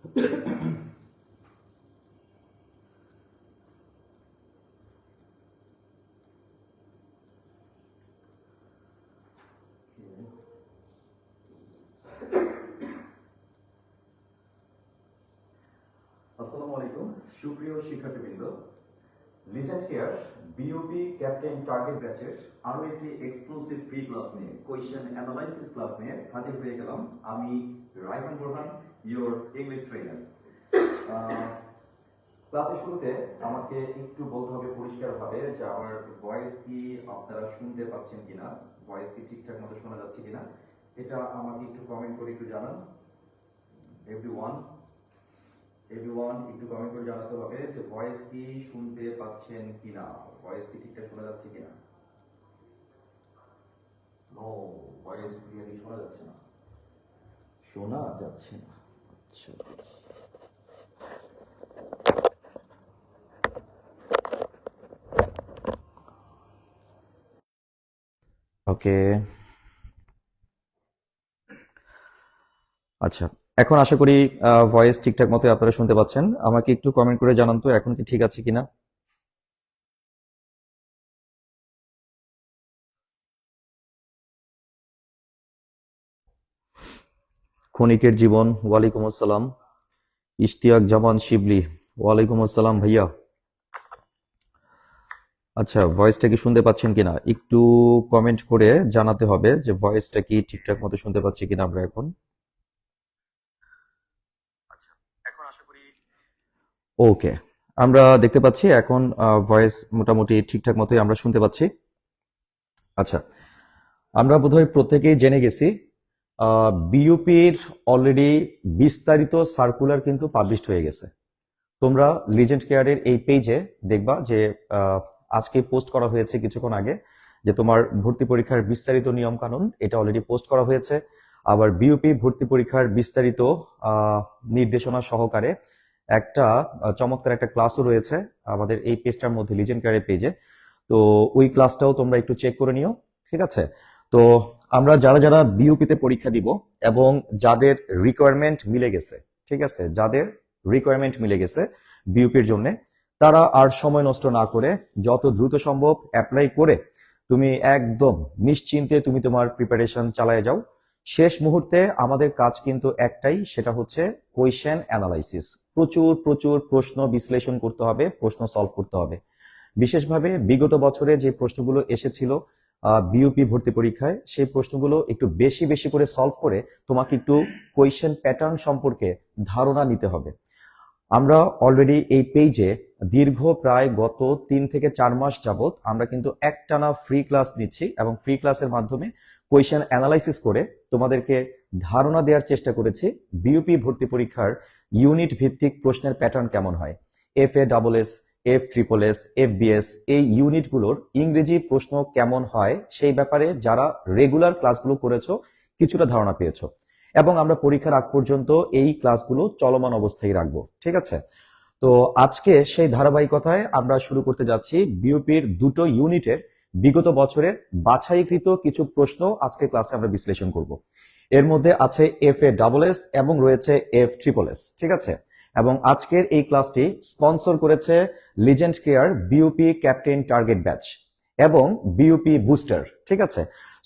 আসসালামু আলাইকুম সুপ্রিয় শিক্ষার্থীবৃন্দ, legend care BOP captain target ব্যাচের আরো একটি এক্সক্লুসিভ ফ্রি ক্লাস নিয়ে কোয়েশ্চেন অ্যানালাইসিস ক্লাস নিয়ে হাজির হয়ে গেলাম। আমি Raihan Borhan, your English trainer. ক্লাসের শুরুতে আমাকে একটু বলতে হবে পরিষ্কারভাবে যে আমার ভয়েস কি আপনারা শুনতে পাচ্ছেন কিনা, ভয়েস কি ঠিকঠাক মতো শোনা যাচ্ছে কিনা, এটা আমাকে একটু কমেন্ট করে একটু জানান। এভরিওয়ান একটু কমেন্ট করে জানাতে হবে যে ভয়েস কি শুনতে পাচ্ছেন কিনা, ভয়েস কি ঠিকঠাক শোনা যাচ্ছে কিনা। নো, ভয়েস ক্লিয়ারলি শোনা যাচ্ছে না। আচ্ছা, ওকে। আচ্ছা, এখন আশা করি ভয়েস ঠিকঠাক মতো আপনারা শুনতে পাচ্ছেন। আমাকে একটু কমেন্ট করে জানান তো এখন কি ঠিক আছে কিনা। ক্ষণিকের জীবন, ওয়ালাইকুম আসসালাম। ইশতিয়াক জামান শিবলি, ওয়ালাইকুম আসসালাম ভাইয়া। আচ্ছা, ভয়েসটা কি শুনতে পাচ্ছেন কিনা একটু কমেন্ট করে জানাতে হবে যে ভয়েসটা কি ঠিকঠাক মতো শুনতে পাচ্ছি কিনা আমরা এখন। আচ্ছা, এখন আশা করি ওকে, আমরা দেখতে পাচ্ছি এখন ভয়েস মোটামুটি ঠিকঠাক মতোই আমরা শুনতে পাচ্ছি। আচ্ছা, আমরা বোধহয় প্রত্যেকেই জেনে গেছি বিইউপির অলরেডি বিস্তারিত সার্কুলার কিন্তু পাবলিশড হয়ে গেছে। তোমরা লিজেন্ড কেয়ারের এই পেজে দেখবা যে আজকে পোস্ট করা হয়েছে কিছুক্ষণ আগে যে তোমার ভর্তি পরীক্ষার বিস্তারিত নিয়ম কানুন এটা অলরেডি পোস্ট করা হয়েছে। আবার বিইউপি ভর্তি পরীক্ষার বিস্তারিত নির্দেশনা সহকারে একটা চমৎকার একটা ক্লাসও রয়েছে আমাদের এই পেজটার মধ্যে, লিজেন্ড কেয়ারের পেজে। তো ওই ক্লাসটাও তোমরা একটু চেক করে নিও, ঠিক আছে? তো আমরা যারা যারা বিইউপিতে পরীক্ষা দিব এবং যাদের রিকোয়ারমেন্ট মিলে গেছে, ঠিক আছে, যাদের রিকোয়ারমেন্ট মিলে গেছে বিইউপির জন্য, তারা আর সময় নষ্ট না করে যত দ্রুত সম্ভব অ্যাপ্লাই করে তুমি একদম নিশ্চিন্তে তুমি তোমার প্রিপারেশন চালিয়ে যাও। শেষ মুহূর্তে আমাদের কাজ কিন্তু একটাই, সেটা হচ্ছে কোয়েশ্চেন অ্যানালাইসিস। প্রচুর প্রচুর প্রশ্ন বিশ্লেষণ করতে হবে, প্রশ্ন সলভ করতে হবে। বিশেষভাবে বিগত বছরে যে প্রশ্নগুলো এসেছিল বিইউপি ভর্তি পরীক্ষায়, সেই প্রশ্নগুলো একটু বেশি বেশি করে সলভ করে তোমাকে একটু কোয়েশ্চেন প্যাটার্ন সম্পর্কে ধারণা নিতে হবে। আমরা অলরেডি এই পেজে দীর্ঘ প্রায় গত 3 থেকে 4 মাস যাবত আমরা কিন্তু একটানা ফ্রি ক্লাস নিচ্ছি এবং ফ্রি ক্লাসের মাধ্যমে কোয়েশ্চেন অ্যানালাইসিস করে তোমাদেরকে ধারণা দেওয়ার চেষ্টা করেছি বিইউপি ভর্তি পরীক্ষার ইউনিট ভিত্তিক প্রশ্নের প্যাটার্ন কেমন হয়, FASS, FSSS, FBS এই ইউনিটগুলোর ইংরেজি প্রশ্ন কেমন হয় সেই ব্যাপারে যারা রেগুলার ক্লাসগুলো করেছো কিছুটা ধারণা পেয়েছো। এবং আমরা পরীক্ষার আগ পর্যন্ত এই ক্লাসগুলো চলমান অবস্থায় রাখবো, ঠিক আছে? তো আজকে সেই ধারাবাহিকতায় আমরা শুরু করতে যাচ্ছি বিইউপির দুটো ইউনিটের বিগত বছরের বাছাইকৃত কিছু প্রশ্ন আজকে ক্লাসে আমরা বিশ্লেষণ করব। এর মধ্যে আছে FASS এবং রয়েছে FSSS, ঠিক আছে? এবং আজকের এই ক্লাসটি স্পন্সর করেছে legend care BUP captain target batch এবং বিইউপি বুস্টার, ঠিক আছে?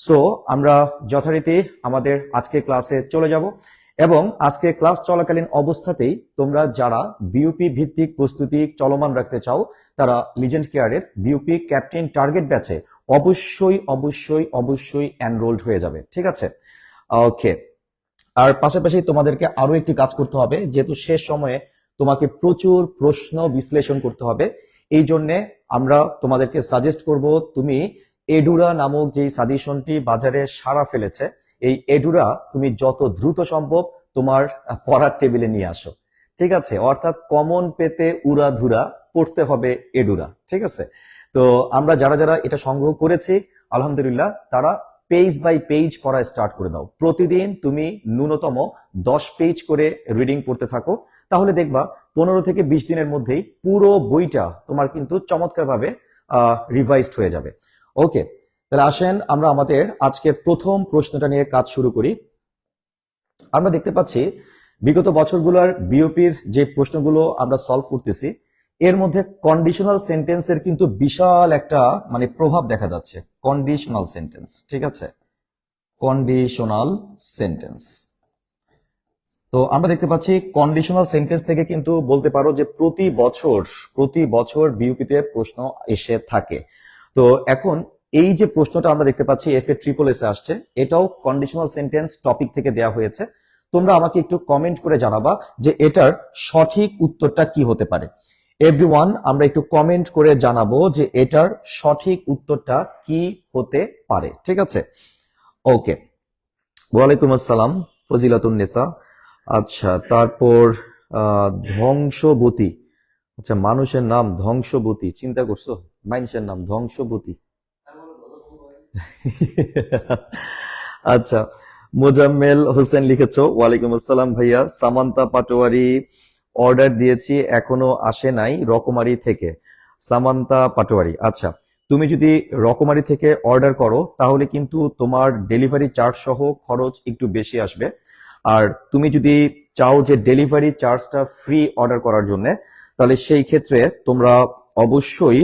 সো আমরা যথারীতি আমাদের আজকে ক্লাসে চলে যাব এবং আজকে ক্লাস চলাকালীন অবস্থাতেই তোমরা যারা বিইউপি ভিত্তিক প্রস্তুতি চলমান রাখতে চাও তারা লিজেন্ড কেয়ারের বিইউপি ক্যাপ্টেন টার্গেট ব্যাচে অবশ্যই অবশ্যই অবশ্যই এনরোলড হয়ে যাবে, ঠিক আছে? ওকে। আর পাশাপাশি তোমাদেরকে আরো একটি কাজ করতে হবে, যেহেতু শেষ সময়ে তোমাকে প্রচুর প্রশ্ন বিশ্লেষণ করতে হবে, এই জন্য আমরা তোমাদেরকে সাজেস্ট করব তুমি এডুরা নামক যে সাজেশনটি বাজারে সাড়া ফেলেছে, এই এডুরা তুমি যত দ্রুত সম্ভব তোমার পড়ার টেবিলে নিয়ে আসো, ঠিক আছে? অর্থাৎ কমন পেতে উড়াধুরা পড়তে হবে এডুরা, ঠিক আছে? তো আমরা যারা যারা এটা সংগ্রহ করেছি আলহামদুলিল্লাহ, তারা পেজ বাই পেজ পড়া স্টার্ট করে দাও। প্রতিদিন তুমি ন্যূনতম 10 পেজ করে রিডিং পড়তে থাকো, তাহলে দেখবা 15 থেকে 20 দিনের মধ্যেই পুরো বইটা তোমার কিন্তু চমৎকারভাবে রিভাইজড হয়ে যাবে। ওকে, তাহলে আসেন আমরা আমাদের আজকের প্রথম প্রশ্নটা নিয়ে কাজ শুরু করি। আমরা দেখতে পাচ্ছি বিগত বছরগুলোর বিওপির যে প্রশ্নগুলো আমরা সলভ করতেছি এর মধ্যে কন্ডিশনাল সেন্টেন্সের কিন্তু বিশাল একটা মানে প্রভাব দেখা যাচ্ছে। কন্ডিশনাল সেন্টেন্স, ঠিক আছে, কন্ডিশনাল সেন্টেন্স। তো আমরা দেখতে পাচ্ছি কন্ডিশনাল সেন্টেন্স থেকে কিন্তু বলতে পারো যে প্রতি বছর বিউপিতে প্রশ্ন এসে থাকে। তো এখন এই যে প্রশ্নটা আমরা দেখতে পাচ্ছি এফ এ ট্রিপল এসে আসছে, এটাও কন্ডিশনাল সেন্টেন্স টপিক থেকে দেয়া হয়েছে। তোমরা আমাকে একটু কমেন্ট করে জানাবা যে এটার সঠিক উত্তরটা কি হতে পারে। এভরিওয়ান, আমরা একটু কমেন্ট করে জানাবো যে এটার সঠিক উত্তরটা কি হতে পারে, ঠিক আছে? ওকে, ওয়ালাইকুম আসসালাম ফজিলাতুন্নেসা। আচ্ছা, তারপর ধ্বংসবতী। আচ্ছা, মানুষের নাম ধ্বংসবতী, চিন্তা করছো? মানুষের নাম ধ্বংসবতী। আচ্ছা, মোজাম্মেল হোসেন লিখেছো, ওয়ালাইকুম আসসালাম ভাইয়া। সামান্তা পাটোয়ারি, অর্ডার দিয়েছি এখনো আসে নাই রকমারি থেকে। সামান্তা পাটোয়ারি, আচ্ছা, তুমি যদি রকমারি থেকে অর্ডার করো তাহলে কিন্তু তোমার ডেলিভারি চার্জ সহ খরচ একটু বেশি আসবে। আর তুমি যদি চাও যে ডেলিভারি চার্জটা ফ্রি অর্ডার করার জন্য, তাহলে সেই ক্ষেত্রে তোমরা অবশ্যই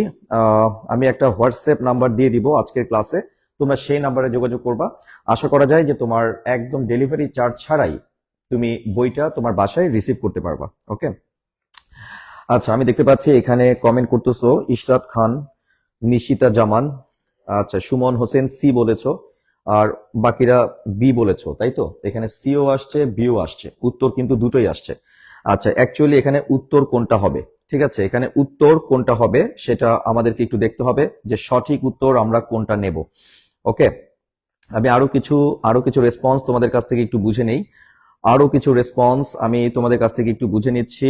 আমি একটা হোয়াটসঅ্যাপ নাম্বার দিয়ে দিব আজকের ক্লাসে, তোমরা সেই নাম্বারে যোগাযোগ করবা। আশা করা যায় যে তোমার একদম ডেলিভারি চার্জ ছাড়াই তুমি বইটা তোমার বাসায় রিসিভ করতে পারবা। ওকে, আচ্ছা, আমি দেখতে পাচ্ছি এখানে কমেন্ট করতেছো ইশরাত খান, নিশিতা জামান, আচ্ছা, সুমন হোসেন সি বলেছো, আর বাকিরা বি বলেছো, তাই তো? এখানে সিও আসছে, বিও আসছে, উত্তর কিন্তু দুটোই আসছে। আচ্ছা, অ্যাকচুয়ালি এখানে উত্তর কোনটা হবে, ঠিক আছে, এখানে উত্তর কোনটা হবে সেটা আমাদেরকে একটু দেখতে হবে যে সঠিক উত্তর আমরা কোনটা নেব। ওকে, আমি আরো কিছু রেসপন্স তোমাদের কাছ থেকে একটু বুঝে নেই। আরো কিছু রেসপন্স আমি তোমাদের কাছ থেকে একটু বুঝে নিচ্ছি।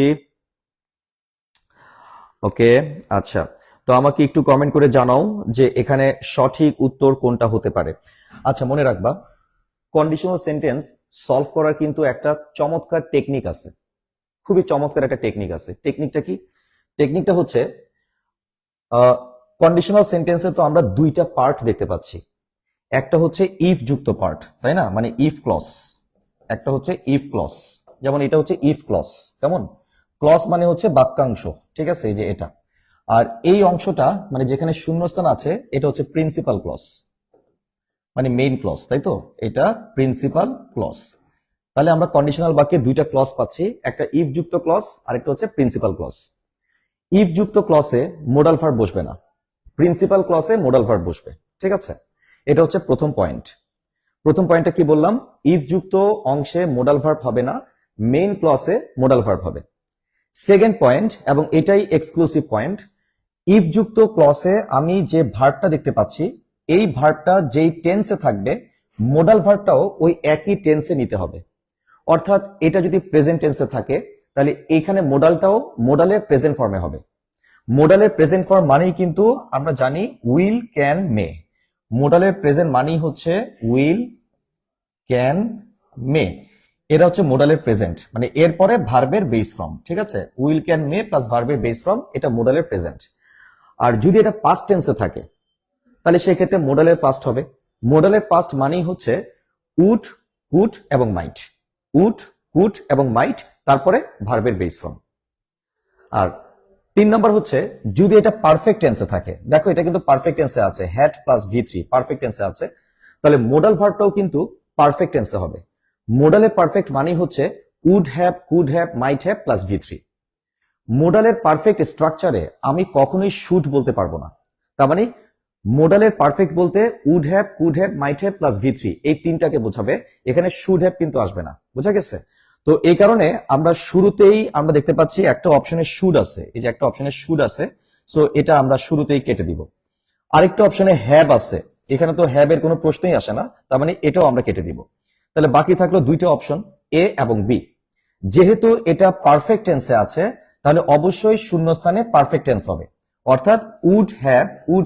ওকে, আচ্ছা, তো আমাকে একটু কমেন্ট করে জানাও যে এখানে সঠিক উত্তর কোনটা হতে পারে। আচ্ছা, মনে রাখবা কন্ডিশনাল সেন্টেন্স সলভ করার কিন্তু একটা চমৎকার টেকনিক আছে, খুবই চমৎকার একটা টেকনিক আছে। টেকনিকটা কি? টেকনিকটা হচ্ছে কন্ডিশনাল সেন্টেন্সে তো আমরা দুইটা পার্ট দেখতে পাচ্ছি। একটা হচ্ছে ইফ যুক্ত পার্ট, তাই না, মানে ইফ ক্লজ। একটা হচ্ছে ইফ ক্লজ, যেমন এটা হচ্ছে ইফ ক্লজ। কেমন? ক্লজ মানে হচ্ছে বাক্যাংশ, ঠিক আছে, এই যে এটা। আর এই অংশটা মানে যেখানে শূন্যস্থান আছে এটা হচ্ছে প্রিন্সিপাল ক্লজ, মানে মেইন ক্লজ, তাই তো? এটা প্রিন্সিপাল ক্লজ। তাহলে আমরা কন্ডিশনাল বাক্যে দুইটা ক্লজ পাচ্ছি, একটা ইফ যুক্ত ক্লজ আর একটা হচ্ছে প্রিন্সিপাল ক্লজ। ইফ যুক্ত ক্লজে মোডাল ভার্ব বসবে না, প্রিন্সিপাল ক্লজে মোডাল ভার্ব বসবে, ঠিক আছে? এটা হচ্ছে প্রথম পয়েন্ট। প্রথম পয়েন্টটা কি বললাম? ইফ যুক্ত অংশে মোডাল ভার্ব হবে না, মেইন ক্লজে মোডাল ভার্ব হবে। সেকেন্ড পয়েন্ট, এবং এটাই এক্সক্লুসিভ পয়েন্ট, ইফ যুক্ত ক্লজে আমি যে ভার্বটা দেখতে পাচ্ছি এই ভার্বটা যেই টেন্সে থাকবে মোডাল ভার্বটাও ওই একই টেন্সে নিতে হবে। অর্থাৎ এটা যদি প্রেজেন্ট টেন্সে থাকে তাহলে এখানে মোডালটাও মোডালের প্রেজেন্ট ফর্মে হবে। মোডালের প্রেজেন্ট ফর্ম মানেই কিন্তু আমরা জানি উইল, ক্যান, মে। মোডালের প্রেজেন্ট মানেই হচ্ছে উইল, ক্যান, মে। এটা হচ্ছে মোডালের প্রেজেন্ট, মানে এরপরে ভার্বের বেস ফর্ম, ঠিক আছে? উইল, ক্যান, মে প্লাস ভার্বের বেস ফর্ম, এটা মোডালের প্রেজেন্ট। আর যদি এটা পাস্ট টেন্সে থাকে তাহলে সেক্ষেত্রে মোডালের পাস্ট হবে। মোডালের পাস্ট মানেই হচ্ছে উড, কুড এবং মাইট। উড, কুড এবং মাইট, তারপরে ভার্বের বেস ফর্ম। আর 3 নম্বর হচ্ছে যদি এটা পারফেক্ট টেন্সে থাকে, দেখো এটা কিন্তু পারফেক্ট টেন্সে আছে, হ্যাড প্লাস V3 পারফেক্ট টেন্সে আছে, তাহলে মোডাল ভার্বটাও কিন্তু পারফেক্ট টেন্সে হবে। মোডালের পারফেক্ট মানেই হচ্ছে would have, could have, might have plus V3। মোডালের পারফেক্ট স্ট্রাকচারে আমি কখনোই শুড বলতে পারবো না। তার মানে মোডালের পারফেক্ট বলতে would have, could have, might have plus V3 এই তিনটাকে বোঝাবে, এখানে শুড হ্যাভ কিন্তু আসবে না। বোঝা গেছে? তো এই কারণে আমরা শুরুতেই আমরা দেখতে পাচ্ছি একটা অপশনে শুড আছে, এই যে একটা অপশনে শুড আছে, সো এটা আমরা শুরুতেই কেটে দিব। আরেকটা অপশনে হ্যাভ আছে, এখানে তো হ্যাভ এর কোনো প্রশ্নই আসে না, তার মানে এটাও আমরা কেটে দিব। তাহলে বাকি থাকলো দুইটা অপশন, এ এবং বি। যেহেতু এটা পারফেক্ট টেন্সে আছে তাহলে অবশ্যই শূন্যস্থানে পারফেক্ট টেন্স হবে, অর্থাৎ উড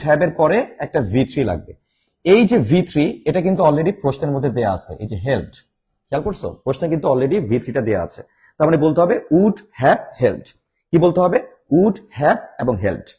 হ্যাভ এর পরে একটা V3 লাগবে। এই যে V3 এটা কিন্তু অলরেডি প্রশ্নের মধ্যে দেয়া আছে, এই যে হেল্পড, খেয়াল করছো? প্রশ্নে কিন্তু অলরেডি V3টা দেয়া আছে, তার মানে বলতে হবে উড হ্যাভ হেল্পড। কি বলতে হবে? উড হ্যাভ এবং হেল্পড।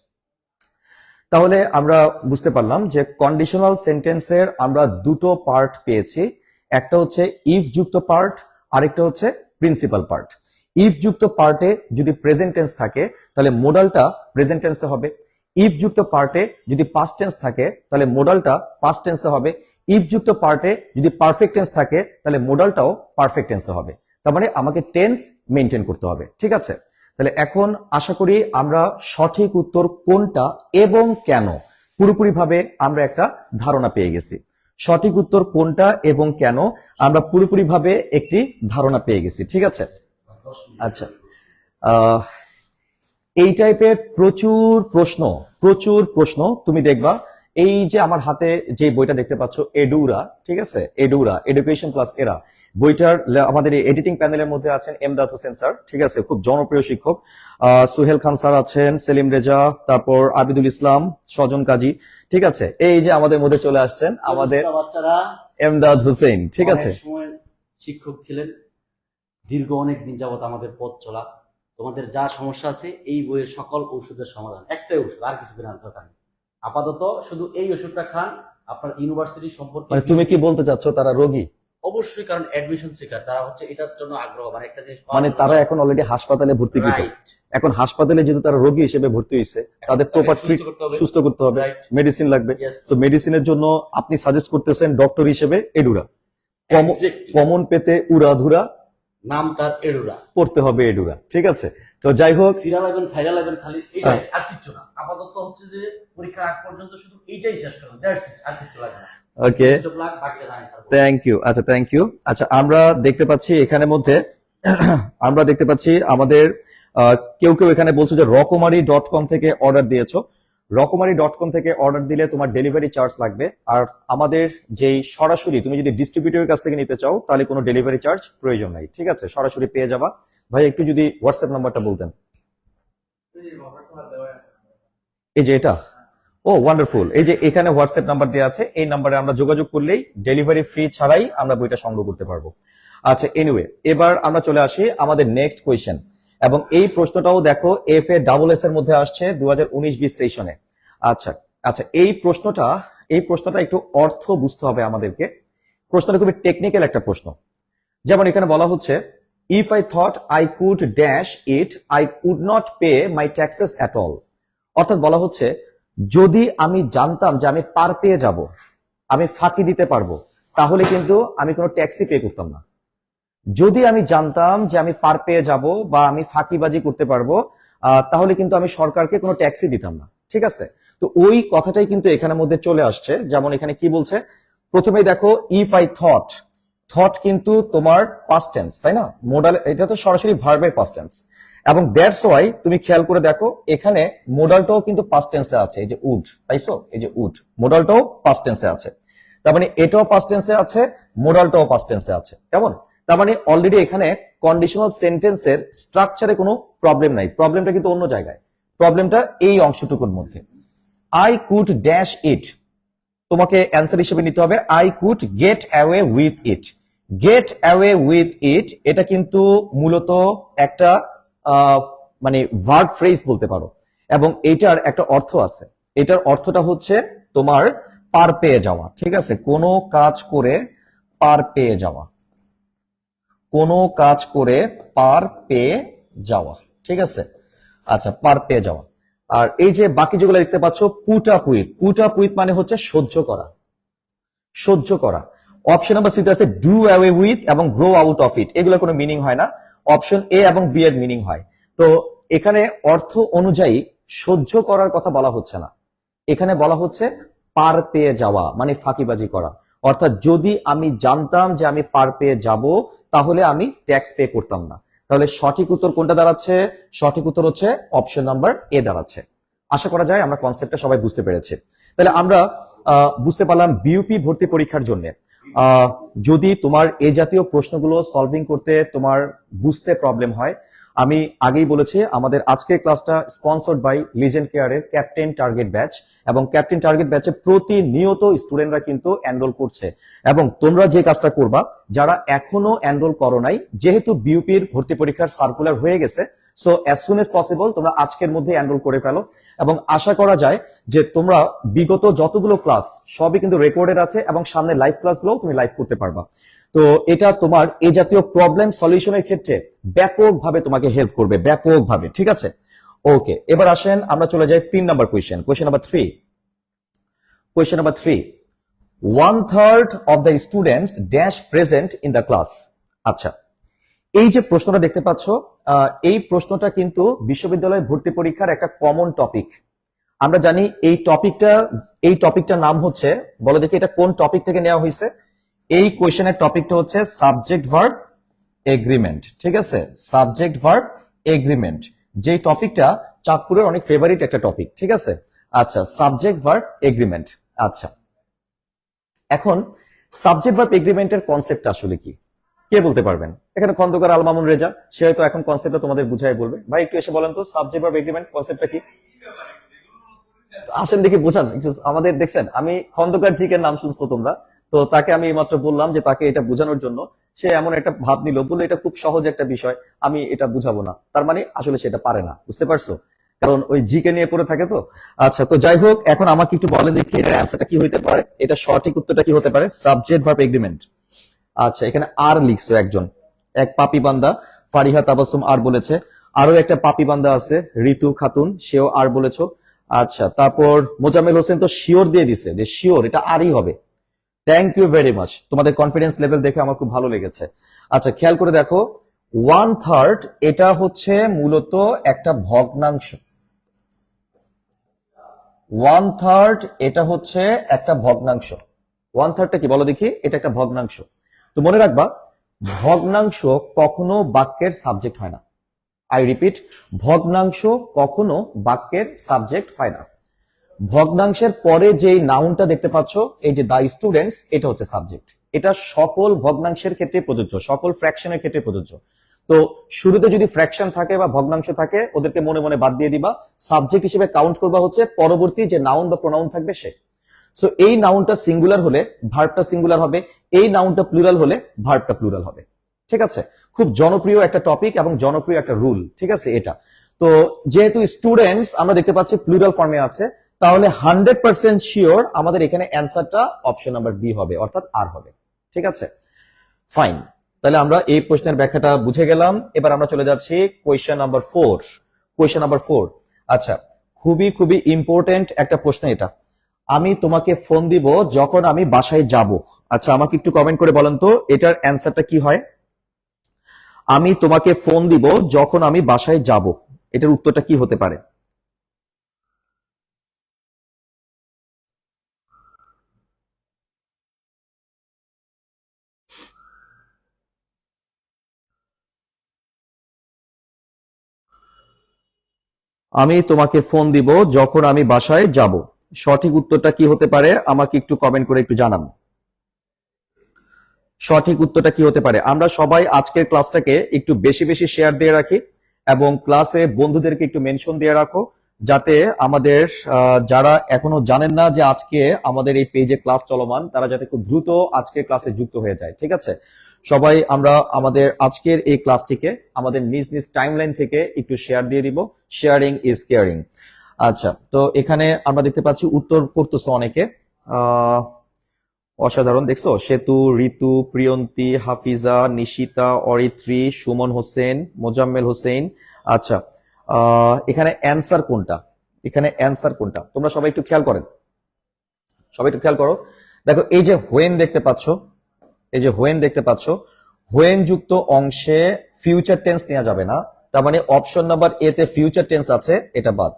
তাহলে আমরা বুঝতে পারলাম যে কন্ডিশনাল সেন্টেন্সের আমরা দুটো পার্ট পেয়েছি, একটা হচ্ছে ইফ যুক্ত পার্ট, আরেকটা হচ্ছে প্রিন্সিপাল পার্ট। ইফ যুক্ত পার্টে যদি প্রেজেন্ট টেন্স থাকে তাহলে মোডালটা প্রেজেন্ট টেন্সে হবে। ইফ যুক্ত পার্টে যদি পাস্ট টেন্স থাকে তাহলে মোডালটা পাস্ট টেন্সে হবে। ইফ যুক্ত পার্টে যদি পারফেক্ট টেন্স থাকে তাহলে মোডালটাও পারফেক্ট টেন্সে হবে। তার মানে আমাকে টেন্স মেনটেন করতে হবে, ঠিক আছে? তাহলে এখন আশা করি আমরা সঠিক উত্তর কোনটা এবং কেন পুরোপুরিভাবে আমরা একটা ধারণা পেয়ে গেছি। সঠিক উত্তর কোনটা এবং কেন আমরা পুরোপুরিভাবে একটি ধারণা পেয়ে গেছি, ঠিক আছে? আচ্ছা, এই টাইপের প্রচুর প্রশ্ন তুমি দেখবা। এই যে আমার হাতে যে বইটা দেখতে পাচ্ছ, এডুরা, ঠিক আছে, এডুরা এডুকেশন প্লাস এরা বইটার আমাদের এই এডিটিং প্যানেলের মধ্যে আছেন এমদাদ হোসেন স্যার, ঠিক আছে, খুব জনপ্রিয় শিক্ষক। সুহেল খান স্যার আছেন, সেলিম রেজা, তারপর আবিদুল ইসলাম, স্বজন কাজী, ঠিক আছে। এই যে আমাদের মধ্যে চলে আসছেন আমাদের বাচ্চারা এমদাদ হোসেন, ঠিক আছে, সময় শিক্ষক ছিলেন, দীর্ঘ অনেক দিন যাবত আমাদের পথ চলা। তোমাদের যা সমস্যা আছে এই বইয়ের সকল ঔষধের সমাধান, একটাই ওষুধ, আর কিছু কেনার দরকার নেই। আপাতত শুধু এই ওষুধটা খান, আপনার ইউনিভার্সিটি সম্পর্কে। মানে তুমি কি বলতে চাচ্ছ তারা রোগী? অবশ্যই, কারণ অ্যাডমিশন সিকার, তারা হচ্ছে এটার জন্য আগ্রহ, মানে একটা জিনিস মানে তারা এখন অলরেডি হাসপাতালে ভর্তি, এখন হাসপাতালে যেহেতু তারা রোগী হিসেবে ভর্তি হয়েছে, তাদের প্রপার সুস্থ করতে হবে, মেডিসিন লাগবে। তো মেডিসিনের জন্য আপনি সাজেস্ট করতেছেন ডক্টর হিসেবে এডুরা, কমন পেতে উড়াধুরা, নাম তার এডুরা, পড়তে হবে এডুরা, ঠিক আছে। তো যাই হোক, সিরা লাগবেন, ফাইরা লাগবেন, খালি এইটাই, আর কিছু না। আপাতত হচ্ছে যে পরীক্ষার আগ পর্যন্ত শুধু এইটাই শেষ করুন, দ্যাটস ইট, আর কিছু লাগবে না। ওকে, থ্যাংক ইউ। আচ্ছা, থ্যাংক ইউ। আচ্ছা, আমরা দেখতে পাচ্ছি এখানে মধ্যে আমরা দেখতে পাচ্ছি আমাদের কেউ কেউ এখানে বলছো যে রকমারি.com থেকে অর্ডার দিয়েছো। রকমারি.com থেকে অর্ডার দিলে তোমার ডেলিভারি চার্জ লাগবে, আর আমাদের যেই সরাসরি তুমি যদি ডিস্ট্রিবিউটরের কাছ থেকে নিতে চাও তাহলে কোনো ডেলিভারি চার্জ প্রয়োজন নাই, ঠিক আছে, সরাসরি পেয়ে যাবা। ভাই একটু যদি হোয়াটসঅ্যাপ নাম্বারটা বলতেন। এই যে এটা, ও ওয়ান্ডারফুল, এই যে এখানে হোয়াটসঅ্যাপ নাম্বার দেওয়া আছে, এই নাম্বারে আমরা যোগাযোগ করলেই ডেলিভারি ফ্রি ছাড়াই আমরা বইটা সংগ্রহ করতে পারবো। আচ্ছা, এনিওয়ে, এবার আমরা চলে আসি আমাদের নেক্সট কোয়েশ্চেন, এবং এই প্রশ্নটাও দেখো FA-SS এর মধ্যে আসছে 2019-20 সেশনে। আচ্ছা আচ্ছা, এই প্রশ্নটা একটু অর্থ বুঝতে হবে আমাদেরকে। প্রশ্নটা খুবই টেকনিক্যাল একটা প্রশ্ন। যেমন এখানে বলা হচ্ছে, if I thought I could dash it, I could not pay my taxes at all. অর্থাৎ বলা হচ্ছে, যদি আমি জানতাম যে আমি পার পেয়ে যাব, আমি ফাঁকি দিতে পারবো, তাহলে কিন্তু আমি কোনো ট্যাক্সই পে করতাম না। যদি আমি জানতাম যে আমি পার পেয়ে যাব বা আমি ফাঁকিবাজি করতে পারবো, তাহলে কিন্তু আমি সরকারকে কোনো ট্যাক্সই দিতাম না, ঠিক আছে। তো ওই কথাটাই কিন্তু এখানের মধ্যে চলে আসছে। যেমন এখানে কি বলছে, প্রথমেই দেখো, ইফ আই থট কিন্তু তোমার পাস্ট টেন্স, তাই না? মোডাল, এটা তো সরাসরি ভার্বের পাস্ট টেন্স, এবং দ্যাটস ওয়াই তুমি খেয়াল করে দেখো এখানে মোডালটাও কিন্তু পাস্ট টেন্সে আছে, এই যে উড, পাইছো, এই যে উড, মোডালটাও পাস্ট টেন্সে আছে। তার মানে এটাও পাস্ট টেন্সে আছে, মোডালটাও পাস্ট টেন্সে আছে, কেমন? তার মানে অলরেডি এখানে কন্ডিশনাল সেন্টেন্সের স্ট্রাকচারে কোনো প্রবলেম নাই, প্রবলেমটা কিন্তু অন্য জায়গায়, প্রবলেমটা এই অংশটুকুর মধ্যে। আই কুড ড্যাশ ইট, তোমাকে অ্যান্সার হিসেবে নিতে হবে I could get away with it. Gate away with it, এটা কিন্তু মূলত একটা মানে ভার্ব ফ্রেজ বলতে পারো, এবং এটার একটা অর্থ আছে। এটার অর্থটা হচ্ছে তোমার পার পেয়ে যাওয়া, ঠিক আছে, কোনো কাজ করে পার পেয়ে যাওয়া, কোনো কাজ করে পার পেয়ে যাওয়া, ঠিক আছে। আচ্ছা, পার পেয়ে যাওয়া। আর এই যে বাকি যেগুলো দেখতে পাচ্ছ, পুট আপ উইথ মানে হচ্ছে সহ্য করা, সহ্য করা। অপশন নাম্বার সি তে আছে ডু অ্যাওয়ে উইথ এবং গ্রো আউট অফ ইট, এগুলো কোনো মিনিং হয় না, অপশন এ এবং বি এর মিনিং হয়। তো এখানে অর্থ অনুযায়ী সহ্য করার কথা বলা হচ্ছে না, এখানে বলা হচ্ছে পার পেয়ে যাওয়া, মানে ফাঁকিবাজি করা। অর্থাৎ যদি আমি জানতাম যে আমি পার পেয়ে যাব, তাহলে আমি ট্যাক্স পে করতাম না। তাহলে সঠিক উত্তর কোনটা দাঁড়াচ্ছে? সঠিক উত্তর হচ্ছে অপশন নাম্বার এ দাঁড়াচ্ছে। আশা করা যায় আমরা কনসেপ্টটা সবাই বুঝতে পেরেছি। তাহলে আমরা বুঝতে পারলাম বিইউপি ভর্তি পরীক্ষার জন্য যদি তোমার এই জাতীয় প্রশ্নগুলো সলভিং করতে তোমার বুঝতে প্রবলেম হয়, আমি আগেই বলেছি আমাদের আজকের ক্লাসটা স্পন্সর্ড বাই লিজেন্ড কেয়ারের ক্যাপ্টেন টার্গেট ব্যাচ, এবং ক্যাপ্টেন টার্গেট ব্যাচে প্রতিনিয়ত স্টুডেন্টরা কিন্তু এনরোল করছে। এবং তোমরা যে কাজটা করবা, যারা এখনো এনরোল করো নাই, যেহেতু বিইউপির ভর্তি পরীক্ষার সার্কুলার হয়ে গেছে, so as soon as possible তোমরা আজকের মধ্যে এনরোল করে ফেলো, এবং আশা করা যায় যে তোমরা বিগত যতগুলো ক্লাস সবই কিন্তু রেকর্ডেড আছে, এবং সামনে লাইভ ক্লাসগুলো তুমি লাইভ করতে পারবা। তো এটা তোমার এই জাতীয় প্রবলেম সলিউশনের ক্ষেত্রে ব্যাপকভাবে তোমাকে হেল্প করবে, ব্যাপকভাবে। ঠিক আছে, ওকে, এবার আসেন আমরা চলে যাই 3 number question, question number 3। Question number 3, 1/3 of the students dash present in the class। আচ্ছা, এই যে প্রশ্নটা দেখতে পাচ্ছ, এই প্রশ্নটা কিন্তু বিশ্ববিদ্যালয় ভর্তি পরীক্ষার একটা কমন টপিক। আমরা জানি এই টপিকটার নাম হচ্ছে, বলো দেখি এটা কোন টপিক থেকে নেওয়া হয়েছে। এই কোয়েশ্চেনের টপিকটা হচ্ছে সাবজেক্ট ভার্ব এগ্রিমেন্ট। ঠিক আছে, সাবজেক্ট ভার্ব এগ্রিমেন্ট, যে টপিকটা চাঁদপুরের অনেক ফেভারিট একটা টপিক। ঠিক আছে, আচ্ছা, সাবজেক্ট ভার্ব এগ্রিমেন্ট। আচ্ছা, এখন সাবজেক্ট ভার্ব এগ্রিমেন্টের কনসেপ্ট আসলে কি, কে বলতে পারবেন? এখানে খন্দকার আল মামুন রেজা, সে হয়তো এখন কনসেপ্টটা তোমাদের বুঝাই বলবে। ভাই একটু এসে বলেন তো সাবজেক্ট ভার্ব এগ্রিমেন্ট কনসেপ্টটা কি? আসেন দেখি বোঝান একটু আমাদের। দেখছেন, আমি খন্দকার জিকের নাম শুনছো তোমরা, তো তাকে আমি এইমাত্র বললাম যে তাকে এটা বোঝানোর জন্য, সে এমন একটা ভাব নিল, বললো এটা খুব সহজ একটা বিষয়, আমি এটা বুঝাবো না। তার মানে আসলে সেটা পারে না, বুঝতে পারছো? কারণ ওই জিকে নিয়ে পড়ে থাকে তো। আচ্ছা, তো যাই হোক, এখন আমাকে একটু বলেন দেখি এটার অ্যান্সারটা কি হতে পারে, এটা সঠিক উত্তরটা কি হতে পারে? Subject verb agreement. আচ্ছা, এখানে আর লিখছো একজন, এক পাপি বান্দা ফারিহা তাবাসসুম আর বলেছে, আরো একটা পাপি বান্দা আছে ঋতু খাতুন, সেও আর বলেছো। আচ্ছা, তারপর মোজাম্মেল হোসেন তো শিওর দিয়ে দিছে যে শিওর এটা আরই হবে। থ্যাংক ইউ ভেরি মাচ, তোমাদের কনফিডেন্স লেভেল দেখে আমার খুব ভালো লেগেছে। আচ্ছা, খেয়াল করে দেখো, 1/3 এটা হচ্ছে মূলত একটা ভগ্নাংশ। 1/3 এটা হচ্ছে একটা ভগ্নাংশ। 1/3টা কি বলো দেখি? এটা একটা ভগ্নাংশ। তো মনে রাখবা, ভগ্নাংশ কখনো বাক্যের সাবজেক্ট হয় না। আই রিপিট, ভগ্নাংশ কখনো বাক্যের সাবজেক্ট হয় না। ভগ্নাংশের পরে যে নাউনটা দেখতে পাচ্ছ, এই যে দা স্টুডেন্টস, এটা হচ্ছে সাবজেক্ট। এটা সকল ভগ্নাংশের ক্ষেত্রে প্রযোজ্য, সকল ফ্র্যাকশনের ক্ষেত্রে প্রযোজ্য। তো শুরুতে যদি ফ্র্যাকশন থাকে বা ভগ্নাংশ থাকে, ওদেরকে মনে মনে বাদ দিয়ে দিবা, সাবজেক্ট হিসেবে কাউন্ট করবা হচ্ছে পরবর্তী যে নাউন বা প্রোনাউন থাকবে সে। সো এই নাউনটা সিঙ্গুলার হলে ভার্বটা সিঙ্গুলার হবে, এই নাউনটা প্লুরাল হলে ভার্বটা প্লুরাল হবে। ঠিক আছে, খুব জনপ্রিয় একটা টপিক এবং জনপ্রিয় একটা রুল। ঠিক আছে, এটা তো যেহেতু স্টুডেন্টস আমরা দেখতে পাচ্ছি প্লুরাল ফর্মে আছে, তাহলে 100% শিওর আমাদের এখানে অ্যান্সারটা অপশন নাম্বার বি হবে, অর্থাৎ আর হবে। ঠিক আছে, ফাইন। তাহলে আমরা এই প্রশ্নের ব্যাখ্যাটা বুঝে গেলাম। এবার আমরা চলে যাচ্ছি কোয়েশ্চেন নাম্বার 4। কোয়েশ্চেন নাম্বার 4, আচ্ছা, খুবই খুবই ইম্পর্টেন্ট একটা প্রশ্ন এটা। আমি তোমাকে ফোন দিব যখন আমি বাসায় যাব। আচ্ছা, আমাকে একটু কমেন্ট করে বলেন তো এটার অ্যান্সারটা কি হয়? আমি তোমাকে ফোন দিব যখন আমি বাসায় যাব, এটার উত্তরটা কি হতে পারে? আমি তোমাকে ফোন দিব যখন আমি বাসায় যাব, সঠিক উত্তরটা কি হতে পারে? আমাকে একটু কমেন্ট করে একটু জানান সঠিক উত্তরটা কি হতে পারে। আমরা সবাই আজকের ক্লাসটাকে একটু বেশি বেশি শেয়ার দিয়ে রাখি, এবং ক্লাসে বন্ধুদেরকে একটু মেনশন দিয়ে রাখো, যাতে আমাদের যারা এখনো জানেন না যে আজকে আমাদের এই পেজে ক্লাস চলমান, তারা যাতে খুব দ্রুত আজকের ক্লাসে যুক্ত হয়ে যায়। ঠিক আছে, সবাই আমরা আমাদের আজকের এই ক্লাসটিকে আমাদের নিজ নিজ টাইমলাইন থেকে একটু শেয়ার দিয়ে দিব। Sharing is caring. আচ্ছা, তো এখানে আমরা দেখতে পাচ্ছি উত্তর করতেছো অনেকে। অসাধারণ, দেখছো, সেতু, ঋতু, প্রিয়ন্তী, হাফিজা, নিশিতা, অরিত্রী, সুমন হোসেন, মোজাম্মেল হোসেন। আচ্ছা, এখানে অ্যান্সার কোনটা? এখানে অ্যান্সার কোনটা তোমরা সবাই একটু খেয়াল করেন, সবাই একটু খেয়াল করো। দেখো, এই যে হোয়েন দেখতে পাচ্ছ, এই যে হোয়েন দেখতে পাচ্ছ, হোয়েন যুক্ত অংশে ফিউচার টেন্স নেওয়া যাবে না। তার মানে অপশন নাম্বার এ তে ফিউচার টেন্স আছে, এটা বাদ।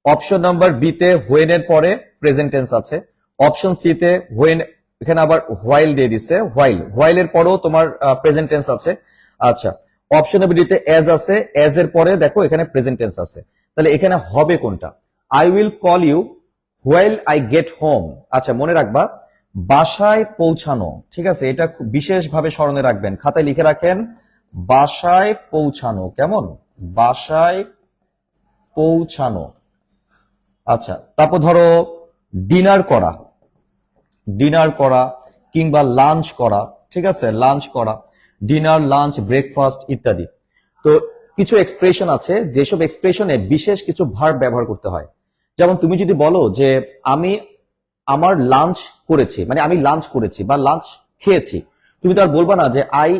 অপশন নাম্বার বি তে হোয়েন এর পরে প্রেজেন্ট টেন্স আছে। অপশন সি তে হোয়েন, এখানে আবার হোয়াইল দিয়ে দিছে, হোয়াইল এর পরেও তোমার প্রেজেন্ট টেন্স আছে। আচ্ছা, অপশন নাম্বার ডি তে এজ আছে, এজ এর পরে দেখো এখানে প্রেজেন্ট টেন্স আছে। তাহলে এখানে হবে কোনটা? I will call you while I get home. আচ্ছা, মনে রাখবা বাসায় পৌঁছানো। ঠিক আছে, এটা খুব বিশেষভাবে স্মরণে রাখবেন, খাতায় লিখে রাখেন, বাসায় পৌঁছানো। কেমন? বাসায় পৌঁছানো। আচ্ছা, তারপর ধরো ডিনার করা, ডিনার করা কিংবা লাঞ্চ করা। ঠিক আছে, লাঞ্চ করা, ডিনার, লাঞ্চ, ব্রেকফাস্ট ইত্যাদি। তো কিছু এক্সপ্রেশন আছে যেসব এক্সপ্রেশনে বিশেষ কিছু ভার্ব ব্যবহার করতে হয়। যেমন তুমি যদি বলো যে আমি আমার লাঞ্চ করেছি, মানে আমি লাঞ্চ করেছি বা লাঞ্চ খেয়েছি, তুমি তো আর বলবা না যে I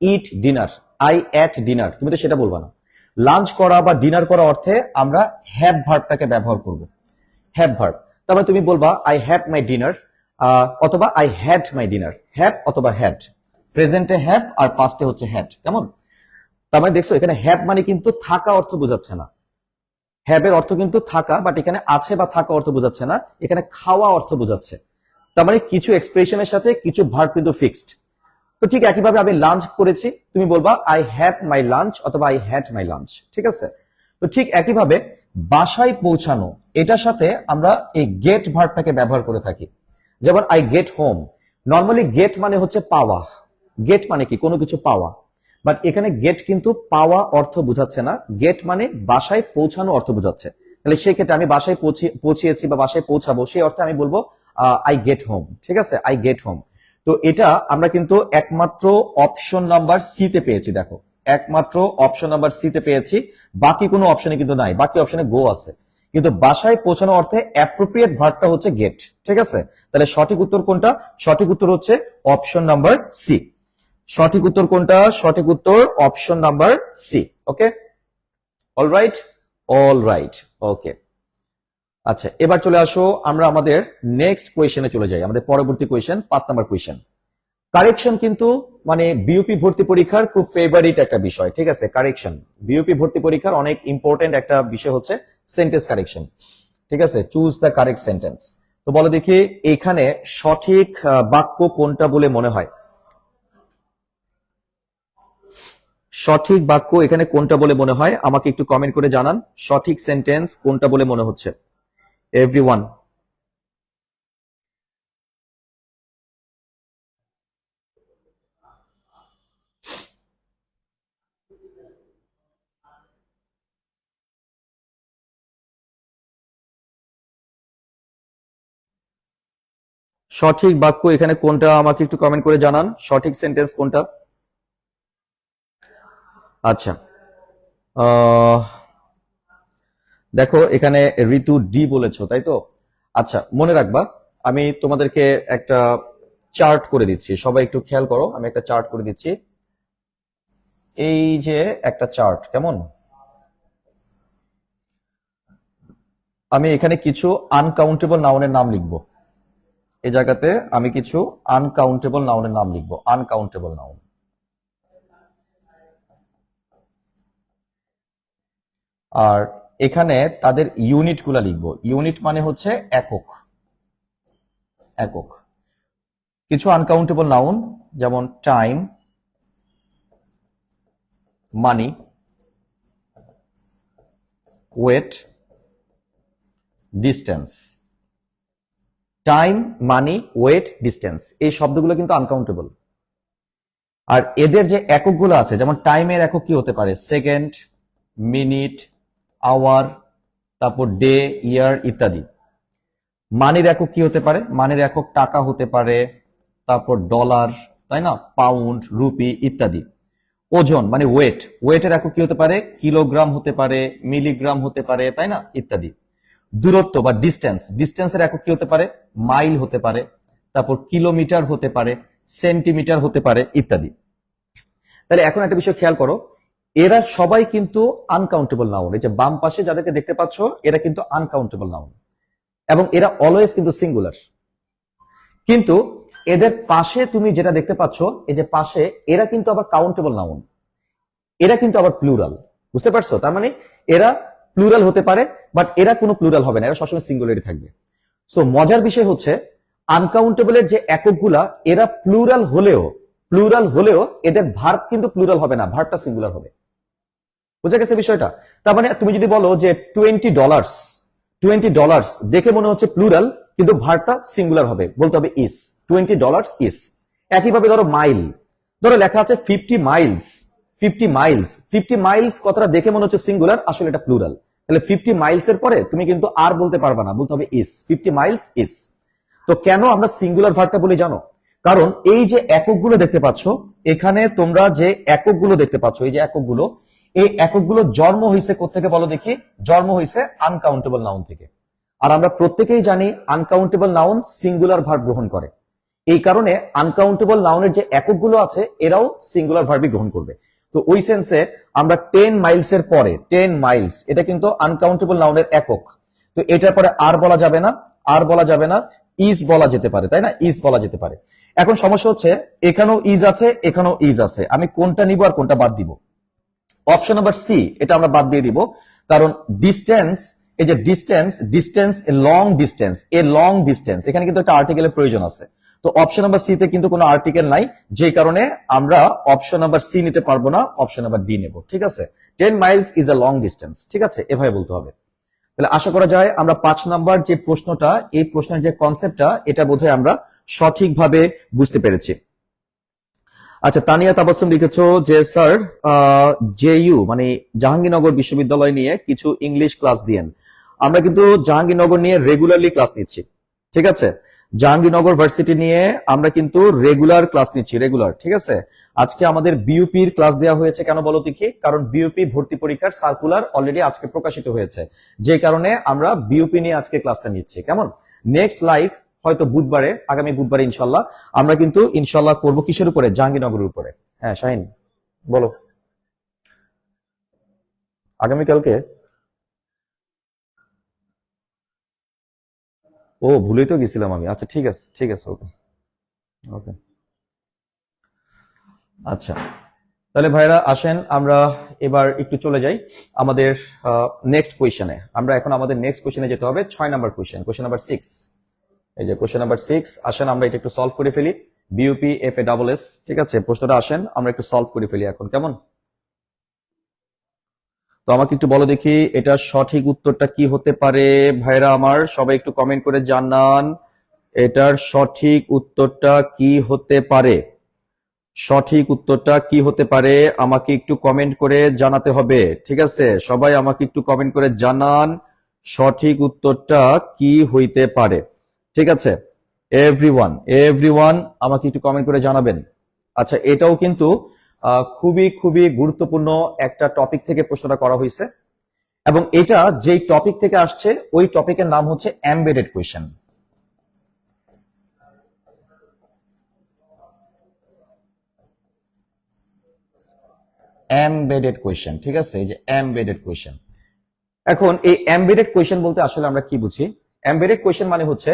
eat dinner, I ate dinner, তুমি তো সেটা বলবা না। লাঞ্চ করা বা ডিনার করা অর্থে আমরা হ্যাভ ভার্বটাকে ব্যবহার করব, হ্যাভ ভার্ব। তারপরে তুমি বলবা আই হ্যাভ মাই ডিনার অথবা I had my dinner, have অথবা হ্যাড। প্রেজেন্টে হ্যাভ আর পাস্টে হচ্ছে হ্যাড, কেমন? তার মানে দেখছো এখানে হ্যাভ মানে কিন্তু থাকা অর্থ বোঝাচ্ছে না, হ্যাভ এর অর্থ কিন্তু থাকা, বাট এখানে আছে বা থাকা অর্থ বোঝাচ্ছে না, এখানে খাওয়া অর্থ বোঝাচ্ছে। তার মানে কিছু এক্সপ্রেশনের সাথে কিছু ভার্ব কিন্তু ফিক্সড। তো ঠিক একইভাবে আমি লাঞ্চ করেছি, তুমি বলবা আই হ্যাভ মাই লাঞ্চ অথবা আই হ্যাড মাই লাঞ্চ, ঠিক আছে? তো ঠিক একইভাবে বাসায় পৌঁছানো, এটার সাথে আমরা এই গেট ভার্বটাকে ব্যবহার করে থাকি। যেমন I get home, normally get মানে হচ্ছে পাওয়া, গেট মানে কি কোনো কিছু পাওয়া, বাট এখানে গেট কিন্তু পাওয়া অর্থ বোঝাচ্ছে না, গেট মানে বাসায় পৌঁছানো অর্থ বোঝাচ্ছে। তাহলে সেই ক্ষেত্রে আমি বাসায় পৌঁছিয়েছি বা বাসায় পৌঁছাবো, সেই অর্থে আমি বলবো আই গেট হোম, ঠিক আছে? I get home. তো এটা আমরা কিন্তু একমাত্র অপশন নাম্বার সি তে পেয়েছি, দেখো একমাত্র অপশন নাম্বার সি তে পেয়েছি, বাকি কোনো অপশনে কিন্তু নাই, বাকি অপশনে গো আছে। কিন্তু বাসায় পৌঁছানো অর্থে অ্যাপ্রোপ্রিয়েট ভার্বটা হচ্ছে গেট, ঠিক আছে? তাহলে সঠিক উত্তর কোনটা? সঠিক উত্তর হচ্ছে অপশন নাম্বার সি। সঠিক উত্তর কোনটা? সঠিক উত্তর অপশন নাম্বার সি। ওকে, অলরাইট, অলরাইট, ওকে। আচ্ছা, এবার চলে আসো আমরা আমাদের নেক্সট কোয়েশনে চলে যাই, আমাদের পরবর্তী কোয়েশন, 5 নাম্বার কোয়েশন। কারেকশন কিন্তু মানে বিইউপি ভর্তি পরীক্ষার খুব ফেভারিট একটা বিষয়, ঠিক আছে? কারেকশন বিইউপি ভর্তি পরীক্ষার অনেক ইম্পর্টেন্ট একটা বিষয় হচ্ছে সেন্টেন্স কারেকশন, ঠিক আছে? Choose the correct sentence. তো বলো দেখি এখানে সঠিক বাক্য কোনটা বলে মনে হয়? সঠিক বাক্য এখানে কোনটা বলে মনে হয় আমাকে একটু কমেন্ট করে জানান, সঠিক সেন্টেন্স কোনটা বলে মনে হচ্ছে এভরিওয়ান? সঠিক বাক্য এখানে কোনটা আমাকে একটু কমেন্ট করে জানান, সঠিক সেন্টেন্স কোনটা? আচ্ছা, দেখো এখানে ঋতু ডি বলেছো, তাই তো? আচ্ছা, মনে রাখবা আমি তোমাদেরকে একটা চার্ট করে দিচ্ছি, সবাই একটু খেয়াল করো, আমি একটা চার্ট করে দিচ্ছি। এই যে একটা চার্ট, কেমন? আমি এখানে কিছু আনকাউন্টেবল নাউনের নাম লিখবো, এই জায়গাতে আমি কিছু আনকাউন্টেবল নাউনের নাম লিখবো, আনকাউন্টেবল নাউন। আর এখানে তাদের ইউনিট গুলা লিখবো, ইউনিট মানে হচ্ছে একক, একক। কিছু আনকাউন্টেবল নাউন যেমন টাইম, মানি, ওয়েট, ডিস্টেন্স। টাইম, মানি, ওয়েট, ডিস্টেন্স, এই শব্দগুলো কিন্তু আনকাউন্টেবল। আর এদের যে এককগুলো আছে, যেমন টাইমের একক কি হতে পারে? সেকেন্ড, মিনিট, আওয়ার, তারপর ডে, ইয়ার ইত্যাদি। মানির একক কি হতে পারে? মানির একক টাকা হতে পারে, তারপর ডলার, তাই না, পাউন্ড, রুপি ইত্যাদি। ওজন মানে ওয়েট, ওয়েটের একক কি হতে পারে? কিলোগ্রাম হতে পারে, মিলিগ্রাম হতে পারে, তাই না, ইত্যাদি। দূরত্ব বা ডিস্টেন্স, ডিস্টেন্সের একক কি হতে পারে? মাইল হতে পারে, তারপর কিলোমিটার হতে পারে, সেন্টিমিটার হতে পারে ইত্যাদি। তাহলে এখন একটা বিষয় খেয়াল করো, এরা সবাই কিন্তু আনকাউন্টেবল নাউন। এই যে বাম পাশে যাদেরকে দেখতে পাচ্ছ, এরা কিন্তু আনকাউন্টেবল নাউন এবং এরা অলওয়েজ কিন্তু সিঙ্গুলার। কিন্তু এদের পাশে তুমি যেটা দেখতে পাচ্ছ, এই যে পাশে, এরা কিন্তু আবার কাউন্টেবল নাউন, এরা কিন্তু আবার প্লুরাল। বুঝতে পারছো? তার মানে এরা প্লুরাল হতে পারে, বাট এরা কোনো প্লুরাল হবে না, এরা সবসময় সিঙ্গুলারই থাকবে। সো মজার বিষয় হচ্ছে আনকাউন্টেবলের যে এককগুলা, এরা প্লুরাল হলেও এদের ভার্ব কিন্তু প্লুরাল হবে না, ভার্বটা সিঙ্গুলার হবে। বুঝা গেছে বিষয়টা? তার মানে তুমি যদি বলো যে $20, $20 দেখে মনে হচ্ছে প্লুরাল, কিন্তু ভার্বটা সিঙ্গুলার হবে, বলতে হবে ইস, $20 ইস। একইভাবে ধরো মাইল, ধরো লেখা আছে 50 মাইলস, 50 মাইলস, 50 মাইলস কথাটা দেখে মনে হচ্ছে সিঙ্গুলার, আসলে এটা প্লুরাল। তাহলে 50 মাইলস এর পরে তুমি কিন্তু আর বলতে পারবে না, বলতে হবে ইস, 50 মাইলস ইস। তো কেন আমরা সিঙ্গুলার ভার্বটা বলি জানো? কারণ এই যে এককগুলো দেখতে পাচ্ছ, এখানে তোমরা যে এককগুলো দেখতে পাচ্ছ, এই যে এককগুলো, এই এককগুলো জন্ম হইছে কোত্থেকে বলো দেখি? জন্ম হইছে আনকাউন্টেবল নাউন থেকে। আর আমরা প্রত্যেকেই জানি আনকাউন্টেবল নাউন সিঙ্গুলার ভার্ব গ্রহণ করে। এই কারণে আনকাউন্টেবল নাউনের যে এককগুলো আছে এরাও সিঙ্গুলার ভার্বই গ্রহণ করবে। তো ওই সেন্সে আমরা 10 মাইলস এর পরে 10 মাইলস এটা কিন্তু আনকাউন্টেবল নাউনের একক। তো এটার পরে আর বলা যাবে না, আর বলা যাবে না, ইজ বলা যেতে পারে, তাই না? ইজ বলা যেতে পারে। এখন সমস্যা হচ্ছে এখানেও ইজ আছে, এখানেও ইজ আছে, আমি কোনটা নিব আর কোনটা বাদ দিব? অপশন নাম্বার সি এটা আমরা বাদ দিয়ে দিব, কারণ ডিস্টেন্স, এই যে distance, distance a long distance, a long distance, এখানে কিন্তু একটা আর্টিকেলের প্রয়োজন আছে। তো অপশন নাম্বার সি তে কিন্তু কোনো আর্টিকেল নাই, যে কারণে আমরা অপশন নাম্বার সি নিতে পারবো না, অপশন নাম্বার ডি নেব। ঠিক আছে, 10 Miles is a long distance. ঠিক আছে, এভাবে বলতে হবে। তাহলে আশা করা যায় আমরা 5 নাম্বার যে প্রশ্নটা, এই প্রশ্নের যে কনসেপ্টটা, এটা বোধহয় আমরা সঠিকভাবে বুঝতে পেরেছি। আচ্ছা, তানিয়া তাবাসসুম লিখেছো যে স্যার জেইউ মানে জাহাঙ্গীরনগর বিশ্ববিদ্যালয় নিয়ে কিছু ইংলিশ ক্লাস দিয়েন। আমরা কিন্তু জাহাঙ্গীরনগর নিয়ে রেগুলারলি ক্লাস নিচ্ছি। ঠিক আছে, জাহাঙ্গীরনগর ভার্সিটি নিয়ে আমরা কিন্তু রেগুলার ক্লাস নিচ্ছি, রেগুলার। ঠিক আছে, আজকে আমাদের বিইউপির ক্লাস দেওয়া হয়েছে, কেন বলো দেখি? কারণ বিইউপি ভর্তি পরীক্ষার সার্কুলার অলরেডি আজকে প্রকাশিত হয়েছে, যে কারণে আমরা বিইউপি নিয়ে আজকে ক্লাসটা নিচ্ছি। কেমন? নেক্সট লাইভ হয়তো বুধবারে, আগামী বুধবারে ইনশাল্লাহ আমরা কিন্তু ইনশাল্লাহ করবো কিসের উপরে? জাহাঙ্গীরনগরের উপরে। হ্যাঁ শাহিন বলো। আগামীকালকে? ও ভুলেই তো গেছিলাম আমি। আচ্ছা ঠিক আছে, ঠিক আছে, ওকে ওকে। আচ্ছা, তাহলে ভাইরা আসেন আমরা এবার একটু চলে যাই আমাদের নেক্সট কোয়েশনে। আমরা এখন আমাদের নেক্সট কোয়েশনে যেতে হবে, 6 নাম্বার কোয়েশন, কোয়েশন নাম্বার 6। এই যে কোয়েশন নাম্বার 6, আসেন আমরা এটা একটু সলভ করে ফেলি। বিইউপি এফএএস, ঠিক আছে, প্রশ্নটা আসেন আমরা একটু সলভ করে ফেলি এখন, কেমন? তো আমাকে একটু বলো দেখি এটা সঠিক উত্তরটা কি হতে পারে। ভাইরা আমার সবাই একটু কমেন্ট করে জানান এটার সঠিক উত্তরটা কি হতে পারে। সঠিক উত্তরটা কি হতে পারে আমাকে একটু কমেন্ট করে জানাতে হবে। ঠিক আছে, সবাই আমাকে একটু কমেন্ট করে জানান সঠিক উত্তরটা কি হইতে পারে। ঠিক আছে, এভরিওয়ান এভরিওয়ান আমাকে একটু কমেন্ট করে জানাবেন। আচ্ছা, এটাও কিন্তু খুবই খুবই গুরুত্বপূর্ণ একটা টপিক থেকে প্রশ্নটা করা হয়েছে, এবং এটা যেই টপিক থেকে আসছে ওই টপিকের নাম হচ্ছে এমবেডেড কোয়েশ্চেন। এমবেডেড কোয়েশ্চেন, ঠিক আছে, এই যে এমবেডেড কোয়েশ্চেন। এখন এই এমবেডেড কোয়েশ্চেন বলতে আসলে আমরা কি বুঝি? এমবেডেড কোয়েশ্চেন মানে হচ্ছে